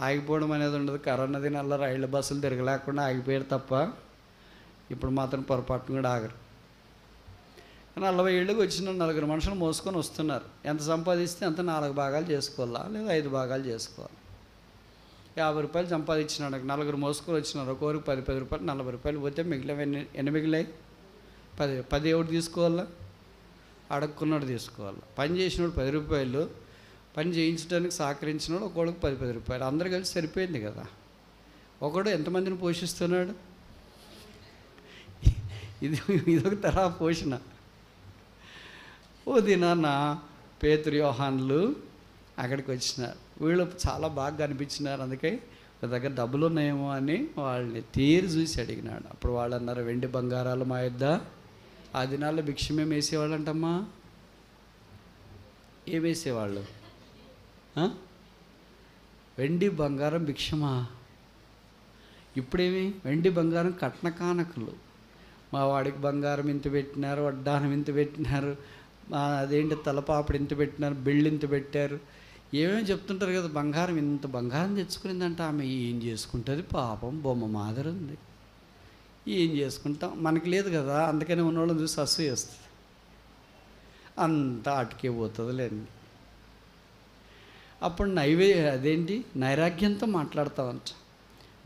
S1: ఆగిపోవడం అనేది ఉండదు. కరోనా దినాల్లో రైళ్ళు బస్సులు తిరగలేకుండా ఆగిపోయారు తప్ప ఇప్పుడు మాత్రం పొరపాటును కూడా ఆగరు. 40 ఏళ్ళకి వచ్చిన 4 మనుషులు మోసుకొని వస్తున్నారు. ఎంత సంపాదిస్తే అంత 4 భాగాలు చేసుకోవాలా, లేదా 5 భాగాలు చేసుకోవాలి. 50 రూపాయలు సంపాదించినాడు. 4 మోసుకొని వచ్చినారు. ఒక్కొక్కరికి 10 రూపాయలు, 40 రూపాయలు పోతే మిగిలిన ఎన్ని మిగిలాయి? 10 ఎవడు తీసుకోవాలా? అడుక్కున్నాడు తీసుకోవాలి. పని చేసినోడు 10 రూపాయలు, పని చేయించడానికి సహకరించినాడు ఒక్కొక్కడికి 10 రూపాయలు. అందరు కలిసి సరిపోయింది కదా. ఒకడు ఎంతమందిని పోషిస్తున్నాడు? ఇదొక తరహా పోషణ. ఓ దినాన్న పేతురు, యోహానులు అక్కడికి వచ్చినారు. వీళ్ళు చాలా బాగా కనిపించినారు. అందుకే ఒక దగ్గర డబ్బులు ఉన్నాయేమో అని వాళ్ళని తీరు చూసి అడిగినాడు. అప్పుడు వాళ్ళు అన్నారు, వెండి బంగారాలు మా యొద్ద. ఆ దినాల్లో భిక్షమేం వేసేవాళ్ళు అంటమ్మా? ఏం వేసేవాళ్ళు? వెండి బంగారం భిక్షమా? ఇప్పుడేమి? వెండి బంగారం కట్న కానకలు. మా వాడికి బంగారం ఇంత పెట్టినారు, వడ్డానం ఇంత పెట్టినారు, అదేంటి తలపాపడి ఇంత పెట్టినారు, బిళ్ళు ఇంత పెట్టారు, ఏమేమి చెప్తుంటారు కదా. బంగారం ఇంత బంగారం తెచ్చుకునిందంట ఆమె. ఏం చేసుకుంటుంది పాపం, బొమ్మ మాదిరి ఉంది, ఏం చేసుకుంటాం, మనకి లేదు కదా. అందుకని ఉన్నవాళ్ళని చూసి అసూయ వస్తుంది. అంతా అటుకే పోతుందిలేండి. అప్పుడు అదేంటి నైరాగ్యంతో మాట్లాడతామంట.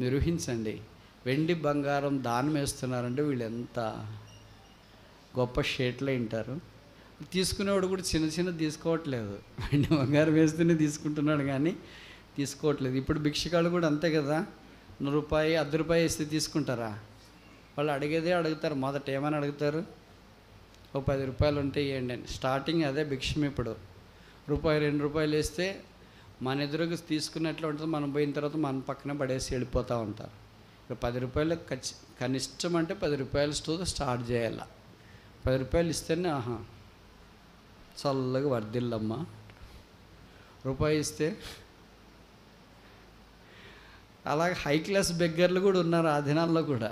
S1: నిర్వహించండి. వెండి బంగారం దానం వేస్తున్నారంటే వీళ్ళు ఎంత గొప్ప షేట్లు వింటారు. తీసుకునేవాడు కూడా చిన్న తీసుకోవట్లేదు. వెండి బంగారం వేస్తూనే తీసుకుంటున్నాడు కానీ తీసుకోవట్లేదు. ఇప్పుడు భిక్షకాలు కూడా అంతే కదా. రూపాయి, ₹1 వేస్తే తీసుకుంటారా? వాళ్ళు అడిగేదే అడుగుతారు. మొదట ఏమని అడుగుతారు? ఓ 10 రూపాయలు ఉంటే ఇవ్వండి అని. స్టార్టింగ్ అదే భిక్షం. ఇప్పుడు ₹2 వేస్తే మన ఎదురుగా తీసుకున్నట్లు ఉంటుంది. మనం పోయిన తర్వాత మన పక్కన పడేసి వెళ్ళిపోతూ ఉంటారు. ఇప్పుడు ₹10 కనిష్టం అంటే ₹10 స్టార్ట్ చేయాల. ₹10 ఇస్తేనే చల్లగా వర్దిల్లమ్మా రూపాయి ఇస్తే అలాగే హై క్లాస్ బెగ్గర్లు కూడా ఉన్నారు ఆ దినాల్లో కూడా.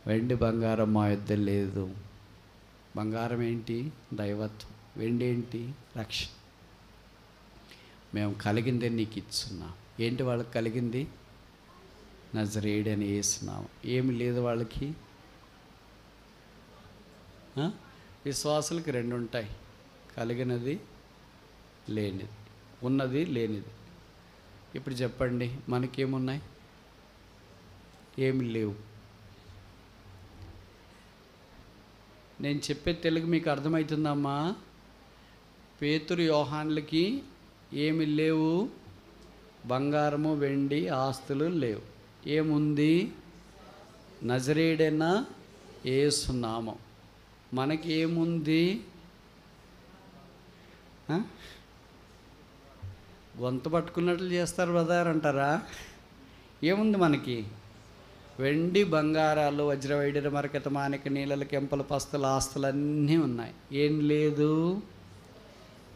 S1: వెండి బంగారం మా యొద్ద లేదు. బంగారం ఏంటి? దైవత్వం. వెండి ఏంటి? రక్షణ. మేము కలిగిందే నీకు ఇస్తున్నాం. ఏంటి వాళ్ళకి కలిగింది? నజరేయుడని యేసునామం. ఏమి లేదు వాళ్ళకి. విశ్వాసులకి రెండు ఉంటాయి, కలిగినది లేనిది, ఉన్నది లేనిది. ఇప్పుడు చెప్పండి, మనకేమున్నాయి? ఏమి లేవు. నేను చెప్పే తెలుగు మీకు అర్థమవుతుందమ్మా? పేతురు యోహాన్లకి ఏమి లేవు? బంగారము వెండి ఆస్తులు లేవు. ఏముంది? నజరేయుడైన యేసు నామం. మనకి ఏముంది? గొంత పట్టుకున్నట్లు చేస్తారు బ్రదర్ అంటారా? ఏముంది మనకి? వెండి బంగారాలు, వజ్ర వైడూర్య మరకత మాణిక్య నీలలు కెంపలు పస్తులు ఆస్తులు అన్నీ ఉన్నాయి. ఏం లేదు?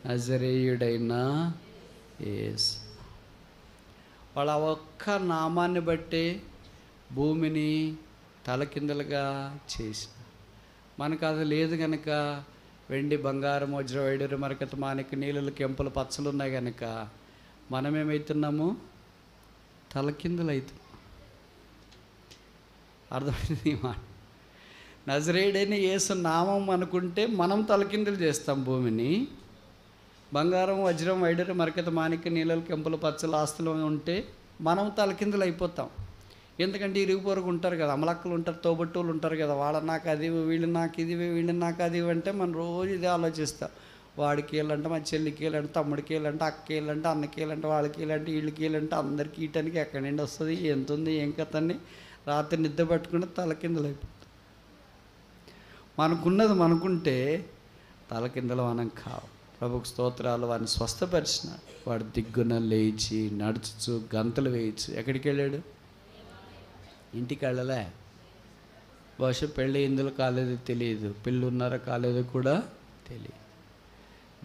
S1: నజరేయుడైన యేసు. వాళ్ళ ఒక్క నామాన్ని బట్టి భూమిని తలకిందలుగా చేసిన. మనకు అది లేదు కనుక, వెండి బంగారం వజ్ర వైడూర్య మరకత మాణిక్య నీలలు కెంపలు పచ్చలు ఉన్నాయి కనుక మనమేమవుతున్నాము? తలకిందులు అవుతున్నాం. అర్థమైంది మాట? నజరేయుడైన యేసు నామం అనుకుంటే మనం తలకిందులు చేస్తాం భూమిని. బంగారం వజ్రం వైడూర్య మరకత మాణిక్య నీలలు కెంపులు పచ్చలు ఆస్తులు ఉంటే మనం తలకిందులు అయిపోతాం. ఎందుకంటే ఇరుగు పొరుగు ఉంటారు కదా, అమలక్కలు ఉంటారు, తోబుట్టువులు ఉంటారు కదా, వాళ్ళ నాకు అది, వీళ్ళు నాకు ఇది, వీళ్ళు నాకు అది అంటే మనం రోజు ఇదే ఆలోచిస్తాం. వాడికి వీళ్ళంటే, మా చెల్లికి వీళ్ళంటే, తమ్ముడికి వీళ్ళంటే, అక్కకి వీళ్ళంటే, అన్నకి వీళ్ళంటే, వాళ్ళకి వీళ్ళంటే, వీళ్ళకి వీళ్ళంటే, అందరికీ ఈయటానికి ఎక్కడి నుండి వస్తుంది, ఎంత ఉంది, ఏం కథని రాత్రి నిద్ర పట్టుకుంటే తలకిందులు అయిపోతాం. మనకున్నది మనకుంటే తలకిందులు మనం కావు. ప్రభుకు స్తోత్రాలు. వాడిని స్వస్థపరిచినాడు. వాడు దిగ్గున లేచి నడుచుచు గంతలు వేయచ్చు. ఎక్కడికి వెళ్ళాడు? ఇంటికి వెళ్ళలే. బహుశా పెళ్ళి ఇందులో కాలేదో తెలియదు, పెళ్ళి ఉన్నారో కాలేదో కూడా తెలియదు.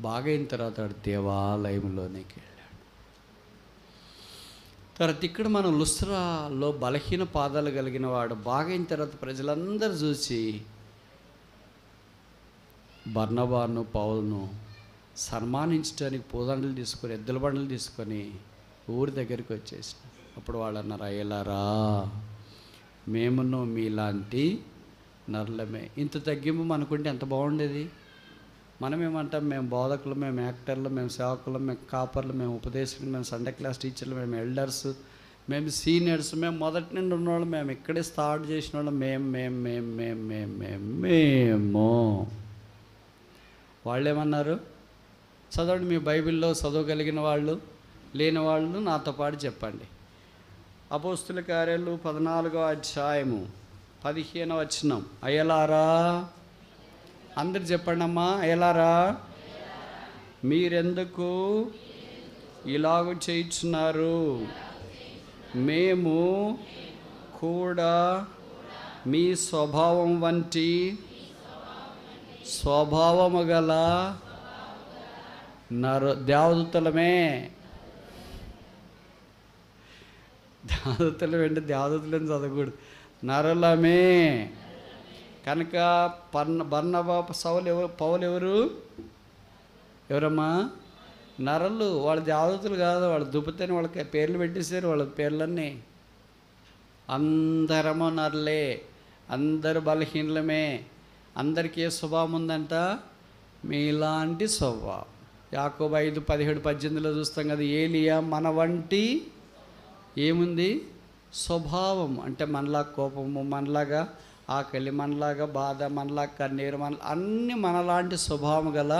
S1: బాగా అయిన తర్వాత వాడు దేవాలయంలోనికి వెళ్ళాడు. తర్వాత ఇక్కడ మనం లుస్త్రాలో బలహీన పాదాలు కలిగిన వాడు బాగా అయిన తర్వాత ప్రజలందరూ చూసి బర్నబాను పౌలును సన్మానించడానికి పూదండలు తీసుకొని, ఎద్దుల బండలు తీసుకొని ఊరి దగ్గరికి వచ్చేసిన. అప్పుడు వాళ్ళు అన్నారు, అయ్యలారా, మేమును మీలాంటి నరులమే. ఇంత తగ్గింపు మనకుంటే ఎంత బాగుండేది. మనమేమంటాం? మేము బోధకులు, మేము యాక్టర్లు, మేము సేవకులు, మేము కాపర్లు, మేము ఉపదేశకులు, మేము సండే క్లాస్ టీచర్లు, మేము ఎల్డర్స్, మేము సీనియర్స్, మేము మొదటి నుండి ఉన్నవాళ్ళు, మేము ఇక్కడే స్టార్ట్ చేసిన వాళ్ళు, మేము. వాళ్ళు ఏమన్నారు? చదవండి మీ బైబిల్లో, చదవగలిగిన వాళ్ళు, లేని వాళ్ళు నాతో పాటు చెప్పండి. అపోస్తుల కార్యాలు 14వ అధ్యాయము 15వ వచనం. అయ్యలారా, అందరు చెప్పండి అమ్మా. అయ్యలారా, మీరెందుకు ఇలాగ చేయుచున్నారు? మేము కూడా మీ స్వభావం వంటి స్వభావము గల దేవదూతలమే. దేవదూతలు అంటే దేవదూతలని చదవకూడదు, నరులమే. కనుక బర్నబా సౌలు పౌలు ఎవరమ్మా? నరులు. వాళ్ళు దేవదూతలు కాదు, వాళ్ళు దుబ్బతని వాళ్ళకి పేర్లు పెట్టేశారు. వాళ్ళ పేర్లన్నీ అందరము నరులే, అందరు బలహీనలమే. అందరికీ ఏ స్వభావం ఉందంట? మీలాంటి స్వభావం. యాకోబు 5:17-18 చూస్తాం కదా, ఏలియా మన వంటి ఏముంది? స్వభావం. అంటే మనలా కోపము, మనలాగా ఆకలి, మనలాగా బాధ, మనలాగా కన్నీరు, అన్నీ మనలాంటి స్వభావం గల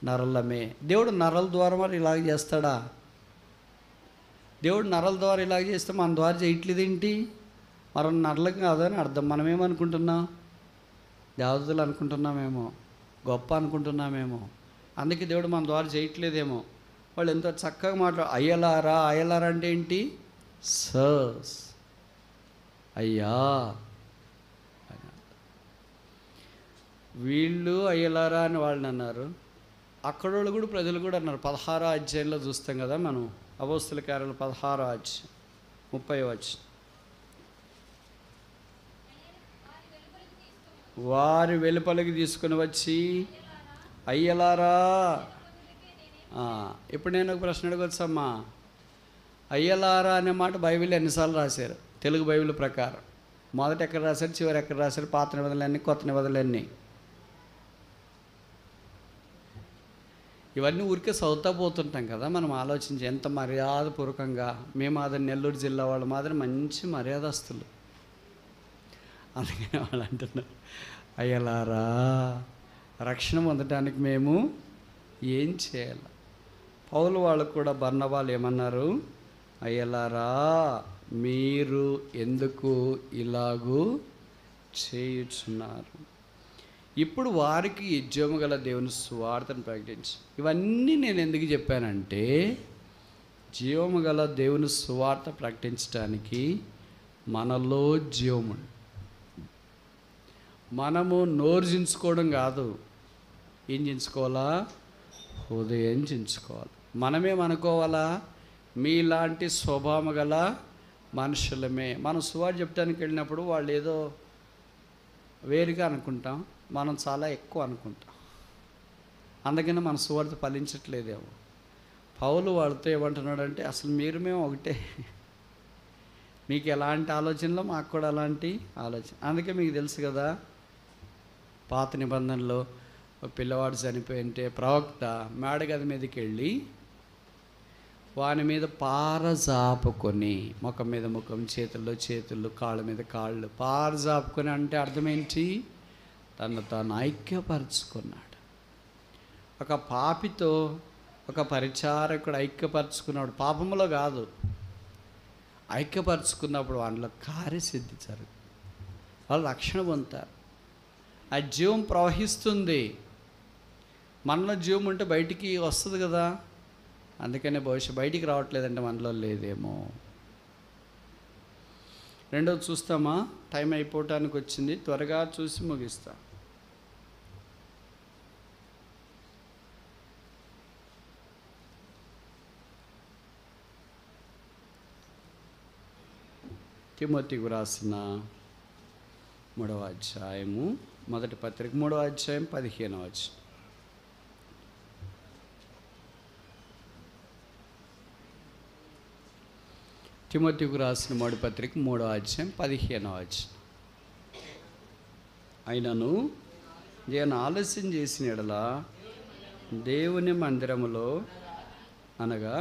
S1: నరులమే. దేవుడు నరుల ద్వారా మరి ఇలాగ చేస్తాడా? దేవుడు నరుల ద్వారా ఇలాగ చేస్తే మన ద్వారా చేయట్లేదు ఏంటి? మనం నరులకు కాదని అర్థం. మనమేమనుకుంటున్నాం? దేవతలు అనుకుంటున్నామేమో, గొప్ప అనుకుంటున్నామేమో. అందుకే దేవుడు మన ద్వారా చేయట్లేదేమో. వాళ్ళు ఎంతో చక్కగా అయ్యలారా. అయ్యలారా అంటే ఏంటి? సర్స్, అయ్యా. వీళ్ళు అయ్యలారా అని వాళ్ళని అన్నారు. అక్కడోళ్ళు కూడా ప్రజలు కూడా అన్నారు. 16వ అధ్యాయంలో చూస్తాం కదా మనం, అపోస్తల కార్యాలు 16వ అధ్యాయం 30వ వచనం. వారి వెలుపలికి తీసుకుని వచ్చి అయ్యలారా. ఇప్పుడు నేను ఒక ప్రశ్న అడగొచ్చమ్మా. అయ్యలారా అనే మాట బైబిల్ ఎన్నిసార్లు రాశారు? తెలుగు బైబిల్ ప్రకారం మొదట ఎక్కడ రాశారు, చివరి ఎక్కడ రాశారు? పాత నిబంధనలన్నీ, కొత్త నిబంధనలన్నీ. ఇవన్నీ ఊరికే చదువుతా పోతుంటాం కదా. మనం ఆలోచించి ఎంత మర్యాదపూర్వకంగా, మేము మాదిరి నెల్లూరు జిల్లా వాళ్ళ మాదిరి మంచి మర్యాదస్తులు. అందుకని వాళ్ళు అంటున్నారు, అయ్యలారా రక్షణ పొందడానికి మేము ఏం చేయాలి? పౌలు వాళ్ళు కూడా బర్నబాలు ఏమన్నారు? అయ్యలారా మీరు ఎందుకు ఇలాగూ చేయుచున్నారు? ఇప్పుడు వారికి జీవము గల దేవుని సువార్తను ప్రకటించి. ఇవన్నీ నేను ఎందుకు చెప్పానంటే, జీవము గల దేవుని సువార్త ప్రకటించడానికి మనలో జీవము, మనము నోరు చించుకోవడం కాదు. ఏం చించుకోవాలా? హృదయం చించుకోవాలి. మనమేం అనుకోవాలా? మీలాంటి స్వభావం గల మనుషులమే. మనం సువార్త చెప్పడానికి వెళ్ళినప్పుడు వాళ్ళు ఏదో వేరుగా అనుకుంటాం, మనం చాలా ఎక్కువ అనుకుంటాం. అందుకని మన సువార్త ఫలించట్లేదేమో. పౌలు వాళ్ళతో ఏమంటున్నాడంటే, అసలు మీరు మేము ఒకటే. మీకు ఎలాంటి ఆలోచనలో మాకు కూడా అలాంటి ఆలోచన. అందుకే మీకు తెలుసు కదా, పాత నిబంధనలో పిల్లవాడు చనిపోయింటే ప్రవక్త మేడగది మీదకి వెళ్ళి వాని మీద పారజాపుకొని, ముఖం మీద ముఖం, చేతుల్లో చేతులు, కాళ్ళ మీద కాళ్ళు, పారజాపుకొని అంటే అర్థం ఏంటి? తను తాను ఐక్యపరుచుకున్నాడు. ఒక పాపితో ఒక పరిచారకుడు ఐక్యపరుచుకున్నాడు. పాపంలో కాదు, ఐక్యపరుచుకున్నప్పుడు వాళ్ళలో కార్యసిద్ధి జరుగుతుంది. వాళ్ళు రక్షణ పొందుతారు. ఆ జీవం ప్రవహిస్తుంది. మనలో జీవం ఉంటే బయటికి వస్తుంది కదా. అందుకనే భవిష్యత్తు బయటికి రావట్లేదంటే మనలో లేదేమో. రెండోది చూస్తామా? టైం అయిపోవటానికి వచ్చింది, త్వరగా చూసి ముగిస్తా. తిమోతికి రాసిన 3వ అధ్యాయము, మొదటి పత్రిక 3వ అధ్యాయం 15వ వచనం. తిమోతికి రాసిన మొదటి పత్రిక 3వ అధ్యాయం 15వ వచనం. అయినను నేను ఆలస్యం చేసిన యెడల దేవుని మందిరములో, అనగా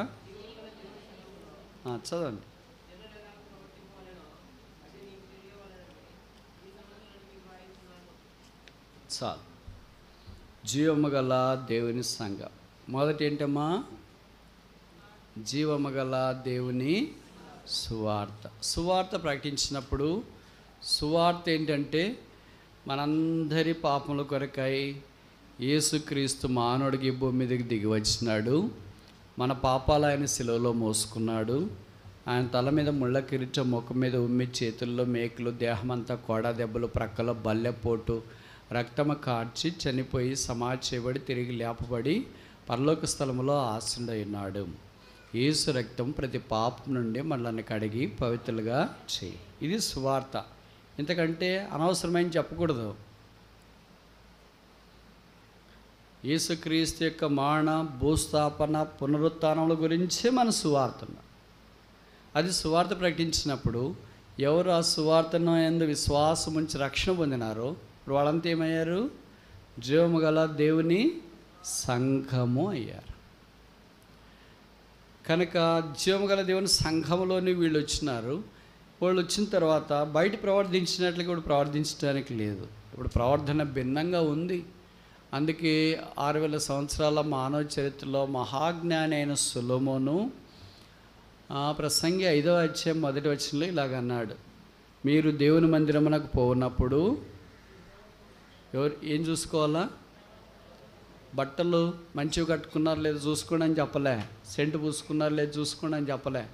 S1: చదవండి. చాలు. జీవము గల దేవుని సంఘం. మొదటి ఏంటమ్మా? జీవము గల దేవుని సువార్త. సువార్త ప్రకటించినప్పుడు సువార్త ఏంటంటే, మనందరి పాపముల కొరకై యేసుక్రీస్తు మానవుడికి భూమి మీదకి దిగి వచ్చినాడు. మన పాపాలు ఆయన శిలువలో మోసుకున్నాడు. ఆయన తల మీద ముళ్ళ కిరీటం, ముఖం మీద ఉమ్మి, చేతుల్లో మేకులు, దేహమంతా కోడా దెబ్బలు, ప్రక్కలో బల్లెపోటు, రక్తము కార్చి చనిపోయి సమాధి చేయబడి తిరిగి లేపబడి పరలోక స్థలములో ఆసీనుడై ఉన్నాడు. యేసు రక్తం ప్రతి పాపం నుండి మనల్ని కడిగి పవిత్రులుగా చేయి. ఇది సువార్త. ఇంతకంటే అనవసరమైన చెప్పకూడదు. యేసుక్రీస్తు యొక్క మరణ, భూస్థాపన, పునరుత్థానముల గురించే మన సువార్త. అది సువార్త ప్రకటించినప్పుడు ఎవరు ఆ సువార్తను యందు విశ్వాసం ఉంచి రక్షణ పొందినారో ఇప్పుడు వాళ్ళంతా ఏమయ్యారు? జీవము గల దేవుని సంఘము అయ్యారు. కనుక జీవము గల దేవుని సంఘములోని వీళ్ళు వచ్చినారు. వాళ్ళు వచ్చిన తర్వాత బయట ప్రవర్తించినట్లుగా ఇప్పుడు ప్రవర్తించడానికి లేదు. ఇప్పుడు ప్రవర్తన భిన్నంగా ఉంది. అందుకే 6000 సంవత్సరాల మానవ చరిత్రలో మహాజ్ఞాని అయిన సొలొమోను ప్రసంగి 5వ అధ్యాయం 1వ వచనంలో ఇలాగన్నాడు, మీరు దేవుని మందిరమునకు పోనప్పుడు ఎవరు ఏం చూసుకోవాలా? బట్టలు మంచివి కట్టుకున్నారు లేదు చూసుకోండి అని చెప్పలే. సెంటు పూసుకున్నారు లేదు చూసుకోండి అని చెప్పలే.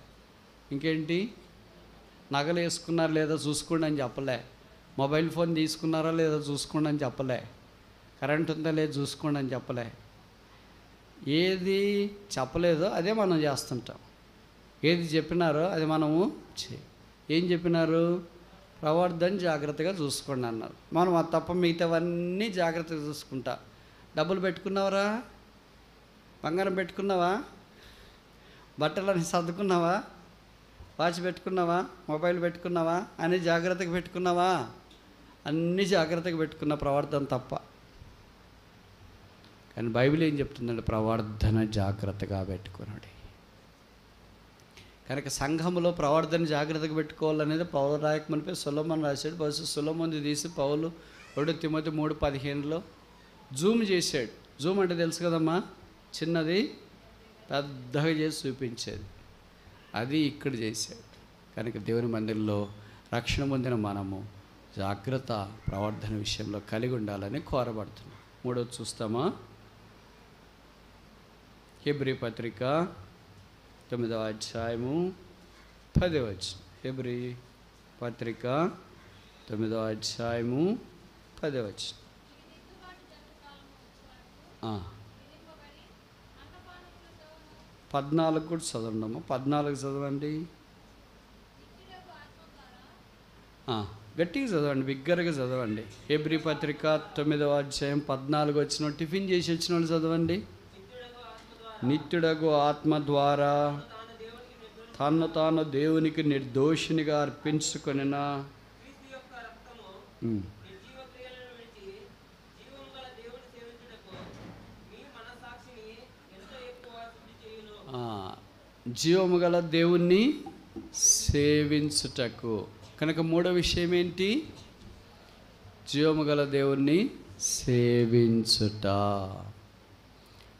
S1: ఇంకేంటి? నగలు వేసుకున్నారు లేదా చూసుకోండి అని చెప్పలే. మొబైల్ ఫోన్ తీసుకున్నారా లేదా చూసుకోండి అని చెప్పలే. కరెంట్ ఉందా లేదా చూసుకోండి అని చెప్పలే. ఏది చెప్పలేదో అదే మనం చేస్తుంటాం. ఏది చెప్పినారో అది మనము ఏం చెప్పినారు? ప్రవర్ధన జాగ్రత్తగా చూసుకోండి అన్నారు. మనం అది తప్ప మిగతావన్నీ జాగ్రత్తగా చూసుకుంటా. డబ్బులు పెట్టుకున్నావరా? బంగారం పెట్టుకున్నావా? బట్టలని సర్దుకున్నావా? వాచ్ పెట్టుకున్నావా? మొబైల్ పెట్టుకున్నావా? అన్నీ జాగ్రత్తగా పెట్టుకున్నావా? అన్నీ జాగ్రత్తగా పెట్టుకున్న ప్రవర్ధన తప్ప. కానీ బైబిల్ ఏం చెప్తుందంటే ప్రవర్ధన జాగ్రత్తగా పెట్టుకున్నాడు. కనుక సంఘంలో ప్రవర్ధన జాగ్రత్తగా పెట్టుకోవాలనేది పౌలు రాయకమునిపై సొలొమోను రాశాడు. బస్సు సొలొమోను తీసి పౌలు 2 తిమోతి 3:15లో జూమ్ చేశాడు. జూమ్ అంటే తెలుసు కదమ్మా, చిన్నది పెద్దగా చేసి చూపించేది. అది ఇక్కడ చేశాడు. కనుక దేవుని మందిరంలో రక్షణ పొందిన మనము జాగ్రత్త ప్రవర్ధన విషయంలో కలిగి ఉండాలని కోరబడుతున్నాం. 3వది చూస్తామా? హెబ్రీ పత్రిక 9వ అధ్యాయము 10వ వచనం. హెబ్రీ పత్రిక 9వ అధ్యాయము 10వ వచనం. 14 కూడా చదవండమ్మా. 14 చదవండి. గట్టిగా చదవండి, బిగ్గరగా చదవండి. హెబ్రీ పత్రిక 9వ అధ్యాయం 14 వచ్చిన టిఫిన్ చేసి వచ్చిన వాళ్ళు చదవండి. నిత్యుడగు ఆత్మ ద్వారా తను తాను దేవునికి నిర్దోషినిగా అర్పించుకొనిన జీవము గల దేవుణ్ణి సేవించుటకు. కనుక 3వ విషయం ఏంటి? జీవము గల దేవుణ్ణి సేవించుట.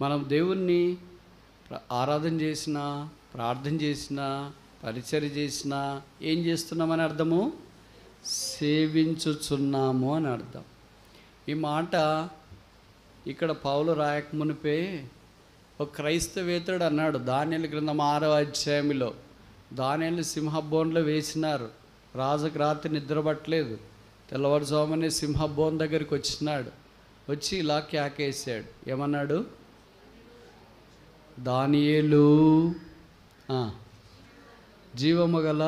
S1: మనం దేవుణ్ణి ఆరాధన చేసినా, ప్రార్థన చేసినా, పరిచర్య చేసినా ఏం చేస్తున్నామని అర్థము? సేవించుచున్నాము అని అర్థం. ఈ మాట ఇక్కడ పౌలు రాయకమునిపే ఒక క్రైస్తవేతరుడు అన్నాడు. దానియేలు గ్రంథం 6వ అధ్యాయంలో దానియేలు సింహబోన్లో వేసినారు. రాజుకు రాత్రి నిద్రపట్టలేదు. తెల్లవారుజామునే సింహబోన్ దగ్గరికి వచ్చినాడు. వచ్చి ఇలా కేకేశాడు. ఏమన్నాడు? దానియేలు, జీవము గల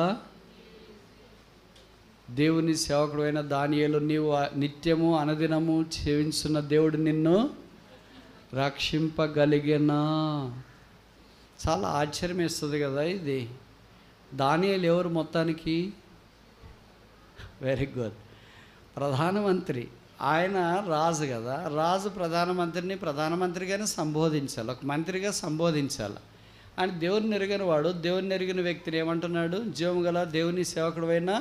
S1: దేవుని సేవకుడు అయిన దానియేలు, నీవు నిత్యము అనదినము సేవించున్న దేవుడు నిన్ను రక్షింపగలిగేనా? చాలా ఆశ్చర్యం వేస్తుంది కదా ఇది. దానియేలు ఎవరు మొత్తానికి? వెరీ గుడ్, ప్రధానమంత్రి. ఆయన రాజు కదా, రాజు ప్రధానమంత్రిని ప్రధానమంత్రిగానే సంబోధించాలి, ఒక మంత్రిగా సంబోధించాలి. ఆయన దేవుని ఎరిగిన వాడు. దేవుని ఎరిగిన వ్యక్తిని ఏమంటున్నాడు? జీవము గల దేవుని సేవకుడైన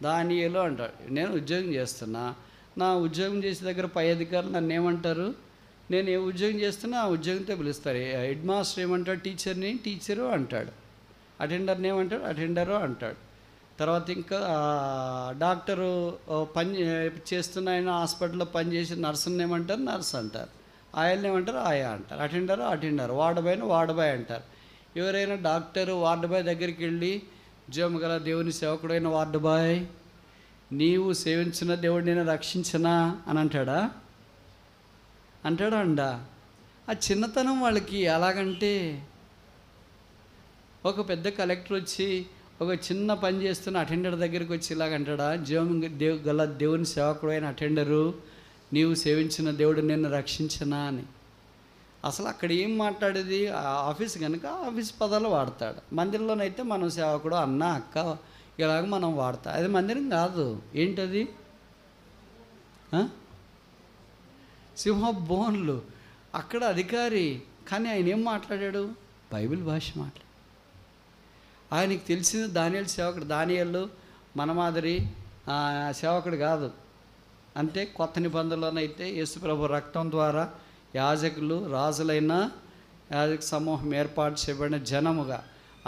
S1: దానియేలు అంటాడు. నేను ఉద్యోగం చేస్తున్నా, నా ఉద్యోగం చేసే దగ్గర పై అధికారులు నన్ను ఏమంటారు? నేను ఏ ఉద్యోగం చేస్తున్నా ఆ ఉద్యోగంతో పిలుస్తారు. హెడ్ మాస్టర్ ఏమంటాడు? టీచర్ని టీచరు అంటాడు. అటెండర్ని ఏమంటాడు? అటెండరు అంటాడు. తర్వాత ఇంకా డాక్టరు పని చేస్తున్న ఆయన హాస్పిటల్లో పనిచేసి నర్సుని ఏమంటారు? నర్స్ అంటారు. ఆయల్ని ఏమంటారు? ఆయా అంటారు. అటెండరు అటెండర్, వార్డు బాయ్ని వార్డు బాయ్ అంటారు. ఎవరైనా డాక్టరు వార్డు బాయ్ దగ్గరికి వెళ్ళి, జీవము గల దేవుని సేవకుడైన వార్డు బాయ్, నీవు సేవించిన దేవుడు నేను రక్షించనా అని అంటాడా? అంటాడా? అండా. ఆ చిన్నతనం వాళ్ళకి ఎలాగంటే, ఒక పెద్ద కలెక్టర్ వచ్చి ఒక చిన్న పని చేస్తున్న అటెండర్ దగ్గరికి వచ్చి ఇలాగంటాడా? జీవం గల దేవుని సేవకుడు అయిన అటెండరు, నీవు సేవించిన దేవుడు నిన్ను రక్షించనా అని. అసలు అక్కడ ఏం మాట్లాడేది? ఆఫీస్ కనుక ఆఫీస్ పదాలు వాడతాడు. మందిరంలోనైతే మనం సేవకుడు, అన్న, అక్క ఇలాగ మనం వాడతాం. అది మందిరం కాదు. ఏంటది? సింహబోన్లు. అక్కడ అధికారి. కానీ ఆయన ఏం మాట్లాడాడు? బైబిల్ భాష మాట్లాడు. ఆయనకి తెలిసింది దానియేలు సేవకుడు. దానియేలు మన మాదిరి సేవకుడు కాదు. అంటే కొత్త నిబంధనలోనైతే యేసుప్రభు రక్తం ద్వారా యాజకులు, రాజులైన యాజక సమూహం ఏర్పాటు చేయబడిన జనముగా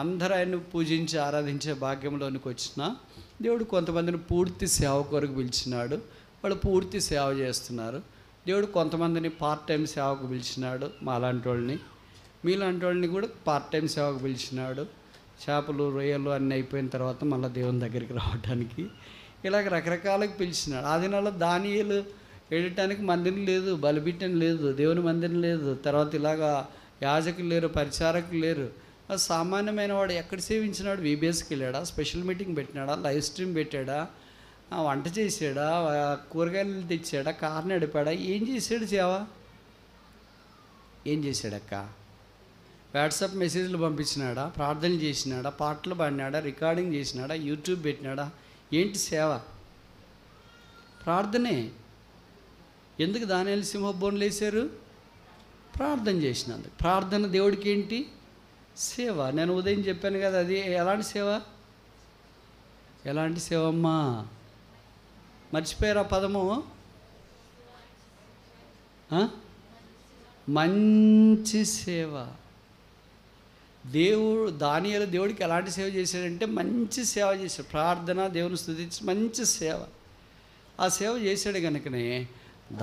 S1: అందరూ ఆయన్ని పూజించి ఆరాధించే భాగ్యంలోనికి వచ్చిన దేవుడు కొంతమందిని పూర్తి సేవ కొరకు పిలిచినాడు. వాళ్ళు పూర్తి సేవ చేస్తున్నారు. దేవుడు కొంతమందిని పార్ట్ టైం సేవకు పిలిచినాడు. మాలాంటి వాళ్ళని, మీలాంటి వాళ్ళని కూడా పార్ట్ టైం సేవకు పిలిచినాడు. చేపలు, రొయ్యలు అన్నీ అయిపోయిన తర్వాత మళ్ళీ దేవుని దగ్గరికి రావడానికి ఇలాగ రకరకాలకు పిలిచినాడు. ఆ దినాల్లో దానియేలు వెళ్ళటానికి మందిరం లేదు, బలిపీఠం లేదు, దేవుని మందిరం లేదు. తర్వాత ఇలాగా యాజకులు లేరు, పరిచారకులు లేరు. సామాన్యమైన వాడు ఎక్కడ సేవించినాడు? వీబీఎస్కి వెళ్ళాడా, స్పెషల్ మీటింగ్ పెట్టినాడా, లైవ్ స్ట్రీమ్ పెట్టాడా, వంట చేసాడా, కూరగాయలు తెచ్చాడా, కారు నడిపాడా? ఏం చేశాడు సేవ? ఏం చేశాడక్క? వాట్సాప్ మెసేజ్లు పంపించినాడా, ప్రార్థనలు చేసినాడా, పాటలు పాడినాడా, రికార్డింగ్ చేసినాడా, యూట్యూబ్ పెట్టినాడా? ఏంటి సేవ? ప్రార్థనే. ఎందుకు దానియేలు సింహబోన్లు వేశారు? ప్రార్థన చేసినందుకు. ప్రార్థన దేవుడికి ఏంటి? సేవ. నేను ఉదయం చెప్పాను కదా, అది ఎలాంటి సేవ? ఎలాంటి సేవ అమ్మా? మర్చిపోయారా పదము? మంచి సేవ. దానియేలు దేవుడికి ఎలాంటి సేవ చేశాడంటే మంచి సేవ చేశాడు. ప్రార్థన, దేవుని స్తుతించి మంచి సేవ. ఆ సేవ చేశాడు కనుకనే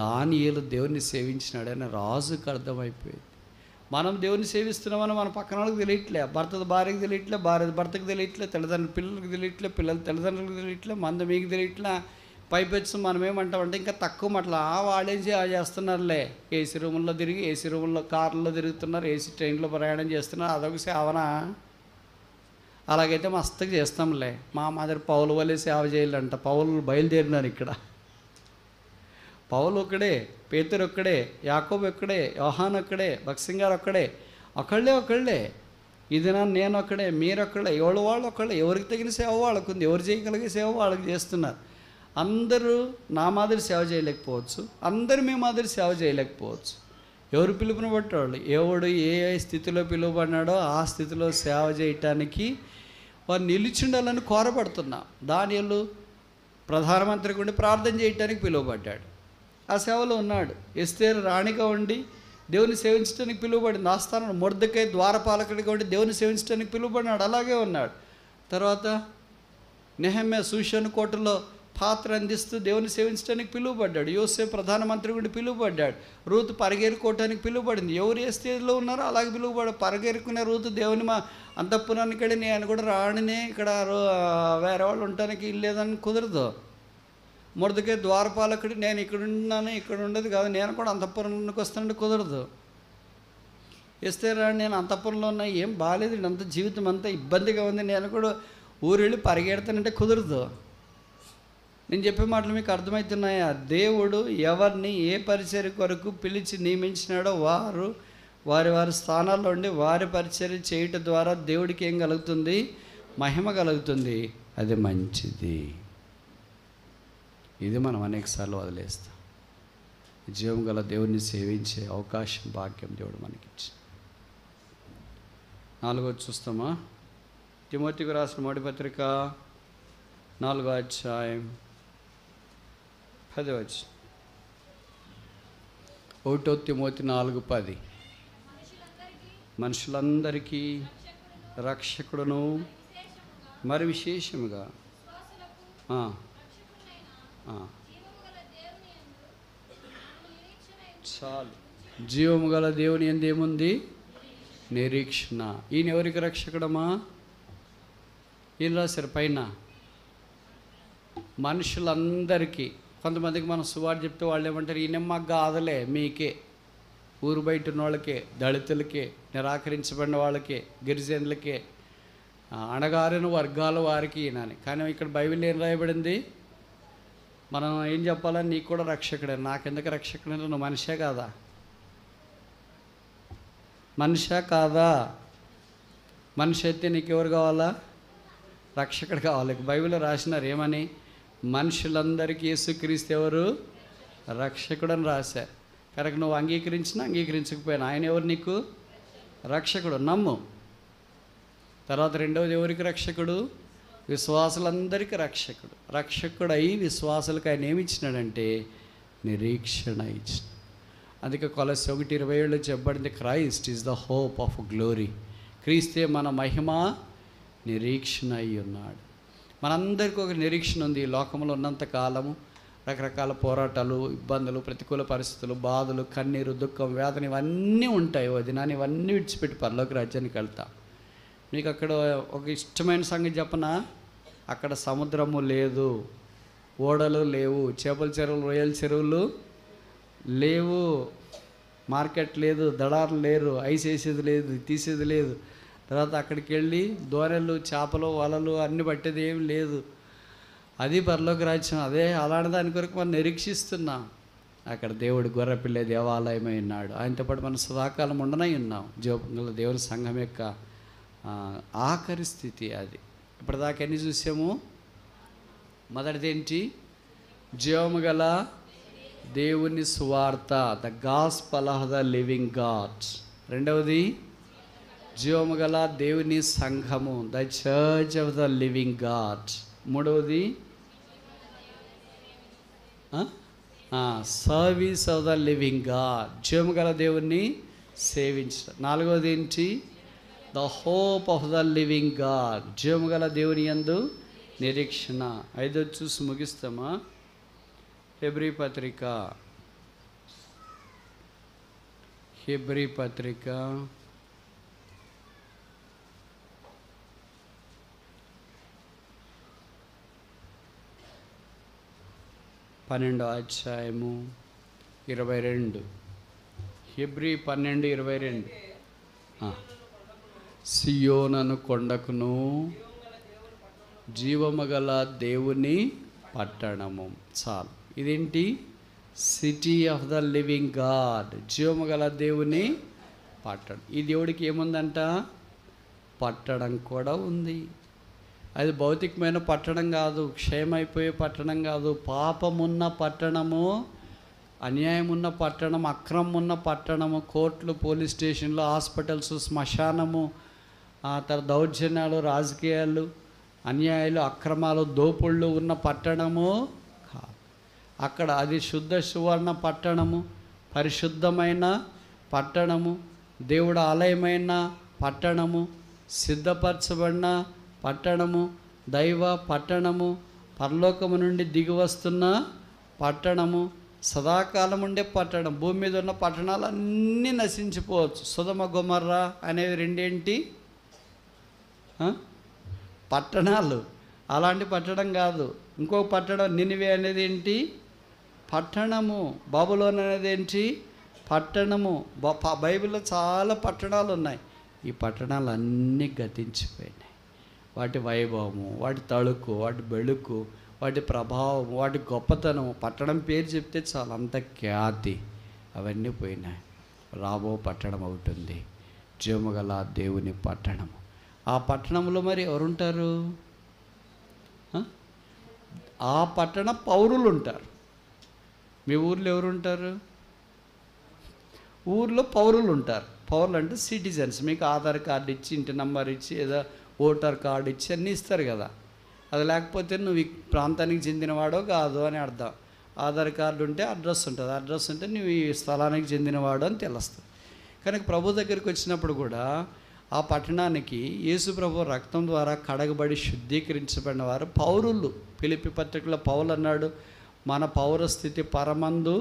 S1: దానియేలు దేవుడిని సేవించినాడని రాజుకు అర్థమైపోయింది. మనం దేవుని సేవిస్తున్నామని మన పక్కన వాళ్ళకి తెలియట్లే, భర్త భార్యకి తెలియట్లే, భార్య భర్తకు తెలియట్లే, తల్లిదండ్రులు పిల్లలకు తెలియట్లే, పిల్లలు తల్లిదండ్రులకు తెలియట్లే, మంద మీకు తెలియట్లే. పైపెచ్చు మనం ఏమంటామంటే ఇంకా తక్కువ మాటలు, వాళ్ళేం చేస్తున్నారులే, ఏసీ రూముల్లో తిరిగి, ఏసీ రూముల్లో కార్లలో తిరుగుతున్నారు, ఏసీ ట్రైన్లో ప్రయాణం చేస్తున్నారు, అదొక సేవనా? అలాగైతే మస్తుగా చేస్తాంలే. మా మాదిరి పౌలు వల్లే సేవ చేయాలంట. పౌలు బయలుదేరినారు ఇక్కడ. పౌలు ఒక్కడే, పేతురు ఒక్కడే, యాకోబు ఒక్కడే, యోహాన్ ఒక్కడే, భక్సింగారు ఒక్కడే, ఒకళ్ళే. ఇది నేను ఒక్కడే, మీరొక్కడే, ఎవరు వాళ్ళు ఒక్కడే. ఎవరికి తగిన సేవ వాళ్ళకు ఉంది, ఎవరు చేయగలిగే సేవ వాళ్ళకి చేస్తున్నారు. అందరూ నా మాదిరి సేవ చేయలేకపోవచ్చు, అందరూ మీ మాదిరి సేవ చేయలేకపోవచ్చు. ఎవరు పిలుపుని బట్టేవాళ్ళు, ఎవడు ఏ స్థితిలో పిలువబడినాడో ఆ స్థితిలో సేవ చేయటానికి వారు నిలిచిండాలని కోరబడుతున్నా. దానియేలు ప్రధానమంత్రికి ఉండి ప్రార్థన చేయటానికి పిలువబడ్డాడు, ఆ సేవలో ఉన్నాడు. ఎస్తేరు రాణిగా ఉండి దేవుని సేవించడానికి పిలువబడింది. ఆస్థానం మొర్దెకై ద్వారపాలకుడిగా ఉండి దేవుని సేవించడానికి పిలువబడినాడు, అలాగే ఉన్నాడు. తర్వాత నెహెమ్యా షూషను కోటలో పాత్ర అందిస్తూ దేవుని సేవించడానికి పిలువబడ్డాడు. యోసేపు ప్రధానమంత్రి గుడి పిలువబడ్డాడు. రూతు పరిగెరుకోవటానికి పిలువబడింది. ఎవరు ఏ స్థితిలో ఉన్నారో అలాగే పిలువబడ్డాడు. పరిగెరుకునే రూతు దేవుని మా అంతఃపురానికి వెళ్ళి నేను కూడా రాణినే, ఇక్కడ వేరే వాళ్ళు ఉండటానికి ఇల్లేదని కుదరదు. మొర్దెకై ద్వారపాలకుడు, నేను ఇక్కడ ఉన్నాను, ఇక్కడ ఉండదు కాదు, నేను కూడా అంతఃపురంలోకి వస్తానంటే కుదరదు. ఎస్తేరు రాణి, నేను అంతఃపురంలో ఉన్నా, ఏం బాగాలేదు, అంత జీవితం అంతా ఇబ్బందిగా ఉంది, నేను కూడా ఊరు వెళ్ళి పరిగెడతానంటే కుదరదు. నేను చెప్పే మాటలు మీకు అర్థమవుతున్నాయా? దేవుడు ఎవరిని ఏ పరిచర్య కొరకు పిలిచి నియమించినాడో వారి స్థానాల్లో ఉండి వారి పరిచర్య చేయటం ద్వారా దేవుడికి ఏం కలుగుతుంది? మహిమ కలుగుతుంది. అది మంచిది. ఇది మనం అనేకసార్లు వదిలేస్తాం. జీవం గల దేవుడిని సేవించే అవకాశం, భాగ్యం దేవుడు మనకిచ్చి. 4వ చూస్తామా? తిమోతికి రాసిన మొదటి పత్రిక 4వ అధ్యాయం 10వ వచనం. 1 తిమోతి 4:10. మనుషులందరికీ రక్షకుడును మరి విశేషముగా చాలు జీవము గల దేవుని యందు ఏముంది? నిరీక్షణ. ఈయన ఎవరికి రక్షకుడమా? ఈయన రాశారు పైన మనుషులందరికీ. కొంతమందికి మనం సువార్త చెప్తే వాళ్ళు ఏమంటారు, ఈయన మాకు కాదులే, మీకే, ఊరు బయట ఉన్న వాళ్ళకే, దళితులకే, నిరాకరించబడిన వాళ్ళకే, గిరిజనులకే, అణగారిన వర్గాల వారికి ఈయనని. కానీ ఇక్కడ బైబిల్ ఏం రాయబడింది? మనం ఏం చెప్పాలని, నీకు కూడా రక్షకుడే. నాకెందుకు రక్షకుడే? నువ్వు మనిషే కాదా? మనిషా కాదా? మనిషి అయితే నీకు ఎవరు కావాలా? రక్షకుడు కావాలి. బైబిల్లో రాసినారు ఏమని? మనుషులందరికీ యేసుక్రీస్తు ఎవరు? రక్షకుడు అని రాశారు. కనుక నువ్వు అంగీకరించినా అంగీకరించకపోయినా ఆయన ఎవరు నీకు? రక్షకుడు. నమ్ము. తర్వాత రెండవది ఎవరికి రక్షకుడు? విశ్వాసులందరికీ రక్షకుడు. రక్షకుడై విశ్వాసులకు ఆయన ఏమి ఇచ్చినాడంటే నిరీక్షణ ఇచ్చిన. అందుకే కొలస్సీ 1:27 చెప్పబడింది, Christ is the hope of glory. క్రీస్తే మన మహిమ నిరీక్షణ అయి ఉన్నాడు. మనందరికీ ఒక నిరీక్షణ ఉంది. ఈ లోకంలో ఉన్నంత కాలము రకరకాల పోరాటాలు, ఇబ్బందులు, ప్రతికూల పరిస్థితులు, బాధలు, కన్నీరు, దుఃఖం, వేదన ఇవన్నీ ఉంటాయి. ఓ దినాన్ని ఇవన్నీ విడిచిపెట్టి పరలోక రాజ్యానికి వెళ్తాం. మీకు అక్కడ ఒక ఇష్టమైన సంగతి చెప్పనా? అక్కడ సముద్రము లేదు, ఓడలు లేవు, చేపల చెరువులు, రొయ్యల చెరువులు లేవు. మార్కెట్ లేదు, దళారులు లేరు, ఐస్ వేసేది లేదు, తీసేది లేదు. తర్వాత అక్కడికి వెళ్ళి దోరెలు, చేపలు, వలలు అన్నీ పట్టేది ఏం లేదు. అది పరలోక రాజ్యం. అదే అలాంటి దాని కొరకు మనం నిరీక్షిస్తున్నాం. అక్కడ దేవుడు గొర్రెపిల్ల దేవాలయమై ఉన్నాడు. ఆయనతో పాటు మనం సదాకాలం ఉండనై ఉన్నాం. జీవగల దేవుని సంఘం యొక్క ఆఖరి స్థితి అది. ఇప్పటిదాకా ఎన్ని చూసాము? మొదటిది ఏంటి? జీవము గల దేవుని సువార్త, the gospel of the living God. రెండవది జీవము గల దేవుని సంఘము, the church of the living God. మూడవది service of the living God, జీవము గల దేవుణ్ణి సేవించడం. నాలుగవది ఏంటి? The hope of the living God, జీవము గల దేవుని యందు నిరీక్షణ. ఐదోది చూసి ముగిస్తామా? హెబ్రీ పత్రిక 12:22. హెబ్రీ 12:22. సియోనను కొండకును జీవము గల దేవుని పట్టణము. చాలు. ఇదేంటి? City of the living God, జీవము గల దేవుని పట్టణం. ఈ దేవుడికి ఏముందంట? పట్టణం కూడా ఉంది. అది భౌతికమైన పట్టణం కాదు, క్షయమైపోయే పట్టణం కాదు. పాపమున్న పట్టణము, అన్యాయం ఉన్న పట్టణం, అక్రమం ఉన్న పట్టణము, కోర్టులు, పోలీస్ స్టేషన్లు, హాస్పిటల్స్, శ్మశానము, తర్వాత దౌర్జన్యాలు, రాజకీయాలు, అన్యాయాలు, అక్రమాలు, దోపుళ్ళు ఉన్న పట్టణము కాదు. అక్కడ అది శుద్ధ సువర్ణ పట్టణము, పరిశుద్ధమైన పట్టణము, దేవుడు ఆలయమైన పట్టణము, సిద్ధపరచబడిన పట్టణము, దైవ పట్టణము, పరలోకము నుండి దిగి వస్తున్న పట్టణము, సదాకాలం ఉండే పట్టణం. భూమి మీద ఉన్న పట్టణాలు అన్నీ నశించిపోవచ్చు. సొదొమ గొమొర్రా అనేవి రెండేంటి? పట్టణాలు. అలాంటి పట్టణం కాదు. ఇంకొక పట్టణం నినివే అనేది ఏంటి? పట్టణము. బబులోన్ అనేది ఏంటి? పట్టణము. బైబిల్లో చాలా పట్టణాలు ఉన్నాయి. ఈ పట్టణాలు అన్నీ గతించిపోయినాయి. వాటి వైభవము, వాటి తళుకు, వాటి బెళుకు, వాటి ప్రభావం, వాటి గొప్పతనం, పట్టణం పేరు చెప్తే చాలా అంత ఖ్యాతి, అవన్నీ పోయినాయి. రాబో పట్టణం అవుతుంది, జీవము గల దేవుని పట్టణము. ఆ పట్టణంలో మరి ఎవరుంటారు? ఆ పట్టణ పౌరులు ఉంటారు. మీ ఊర్లో ఎవరుంటారు? ఊర్లో పౌరులు ఉంటారు. పౌరులు అంటే సిటిజన్స్. మీకు ఆధార్ కార్డు ఇచ్చి, ఇంటి నెంబర్ ఇచ్చి, ఏదో ఓటర్ కార్డు ఇచ్చి అన్నీ ఇస్తారు కదా. అది లేకపోతే నువ్వు ఈ ప్రాంతానికి చెందినవాడో కాదు అని అర్థం. ఆధార్ కార్డు ఉంటే అడ్రస్ ఉంటుంది, అడ్రస్ ఉంటే నువ్వు ఈ స్థలానికి చెందినవాడు అని తెలుస్తుంది. కనుక ప్రభు దగ్గరికి వచ్చినప్పుడు కూడా ఆ పట్టణానికి యేసు ప్రభు రక్తం ద్వారా కడగబడి శుద్ధీకరించబడిన వారు పౌరులు. ఫిలిప్పీ పత్రికలో పౌలు అన్నాడు, మన పౌరస్థితి పరమందు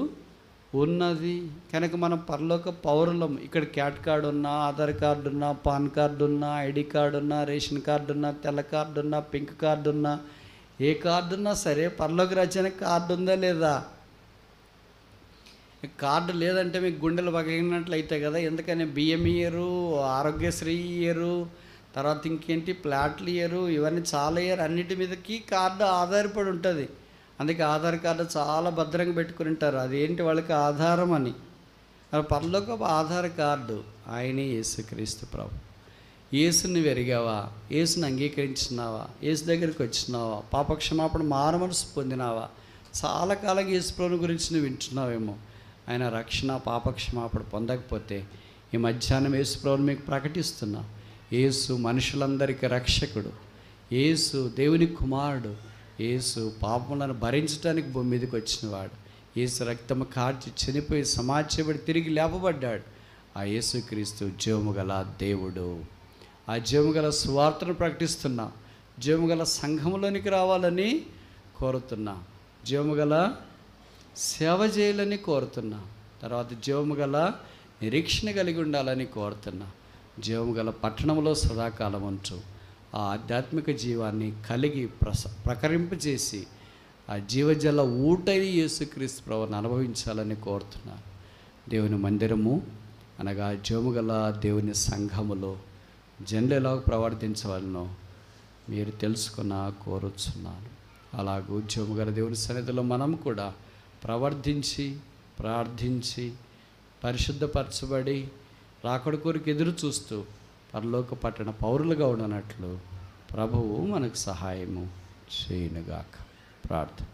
S1: ఉన్నది. కనుక మనం పరలోక పౌరులం. ఇక్కడ క్యాట్ కార్డు ఉన్నా, ఆధార్ కార్డు ఉన్నా, పాన్ కార్డు ఉన్నా, ఐడి కార్డు ఉన్నా, రేషన్ కార్డు ఉన్నా, తెల్ల కార్డు ఉన్నా, పింక్ కార్డు ఉన్నా, ఏ కార్డు ఉన్నా సరే పరలోక రాజ్యానికి కార్డు ఉందా లేదా? కార్డు లేదంటే మీకు గుండెలు పగిలినట్లు అవుతాయి కదా. ఎందుకని బియ్యం ఇయ్యరు, ఆరోగ్యశ్రీ ఇయ్యరు, తర్వాత ఇంకేంటి ప్లాట్లు ఇయ్యరు, ఇవన్నీ చాలా ఇయ్యరు. అన్నిటి మీదకి కార్డు ఆధారపడి ఉంటుంది. అందుకే ఆధార్ కార్డు చాలా భద్రంగా పెట్టుకుని ఉంటారు. అదేంటి వాళ్ళకి ఆధారం అని. పరలోక ఆధార్ కార్డు ఆయనే యేసుక్రీస్తు ప్రభు. యేసుని వెరిగావా? యేసుని అంగీకరించినావా? యేసు దగ్గరికి వచ్చినావా? పాపక్షమాపణ మారుమనసు పొందినావా? చాలా కాలంగా యేసు ప్రభుని గురించి నువ్వు వింటున్నావేమో. ఆయన రక్షణ పాపక్షమాపణ పొందకపోతే ఈ మధ్యాహ్నం యేసు ప్రభుని మీకు ప్రకటిస్తున్నా. యేసు మనుషులందరికీ రక్షకుడు, యేసు దేవుని కుమారుడు, యేసు పాపములను భరించడానికి భూమి మీదకి వచ్చినవాడు, యేసు రక్తము కార్చి చనిపోయి సమాజబడి తిరిగి లేపబడ్డాడు. ఆ యేసుక్రీస్తు జీవము గల దేవుడు. ఆ జీవము గల సువార్తను ప్రకటిస్తున్నా. జీవము గల సంఘములోనికి రావాలని కోరుతున్నా. జీవము గల సేవ చేయాలని కోరుతున్నా. తర్వాత జీవము గల నిరీక్షణ కలిగి ఉండాలని కోరుతున్నా. జీవము గల పట్టణంలో సదాకాలం ఉంచు. ఆ ఆధ్యాత్మిక జీవాన్ని కలిగి ప్రకరింపజేసి ఆ జీవజల ఊటని యేసుక్రీస్తు ప్రభువుని అనుభవించాలని కోరుతున్నాను. దేవుని మందిరము అనగా జోముగల దేవుని సంఘములో జనులు ఎలా ప్రవర్తించవలనో మీరు తెలుసుకున్న కోరుచున్నాను. అలాగూ జోముగల దేవుని సన్నిధిలో మనం కూడా ప్రవర్తించి ప్రార్థించి పరిశుద్ధపరచబడి రాకడ కొరకు ఎదురు చూస్తూ పరలోక పట్టణ పౌరులుగా ఉండనట్లు ప్రభువు మనకు సహాయము చేయనుగాక. ప్రార్థన.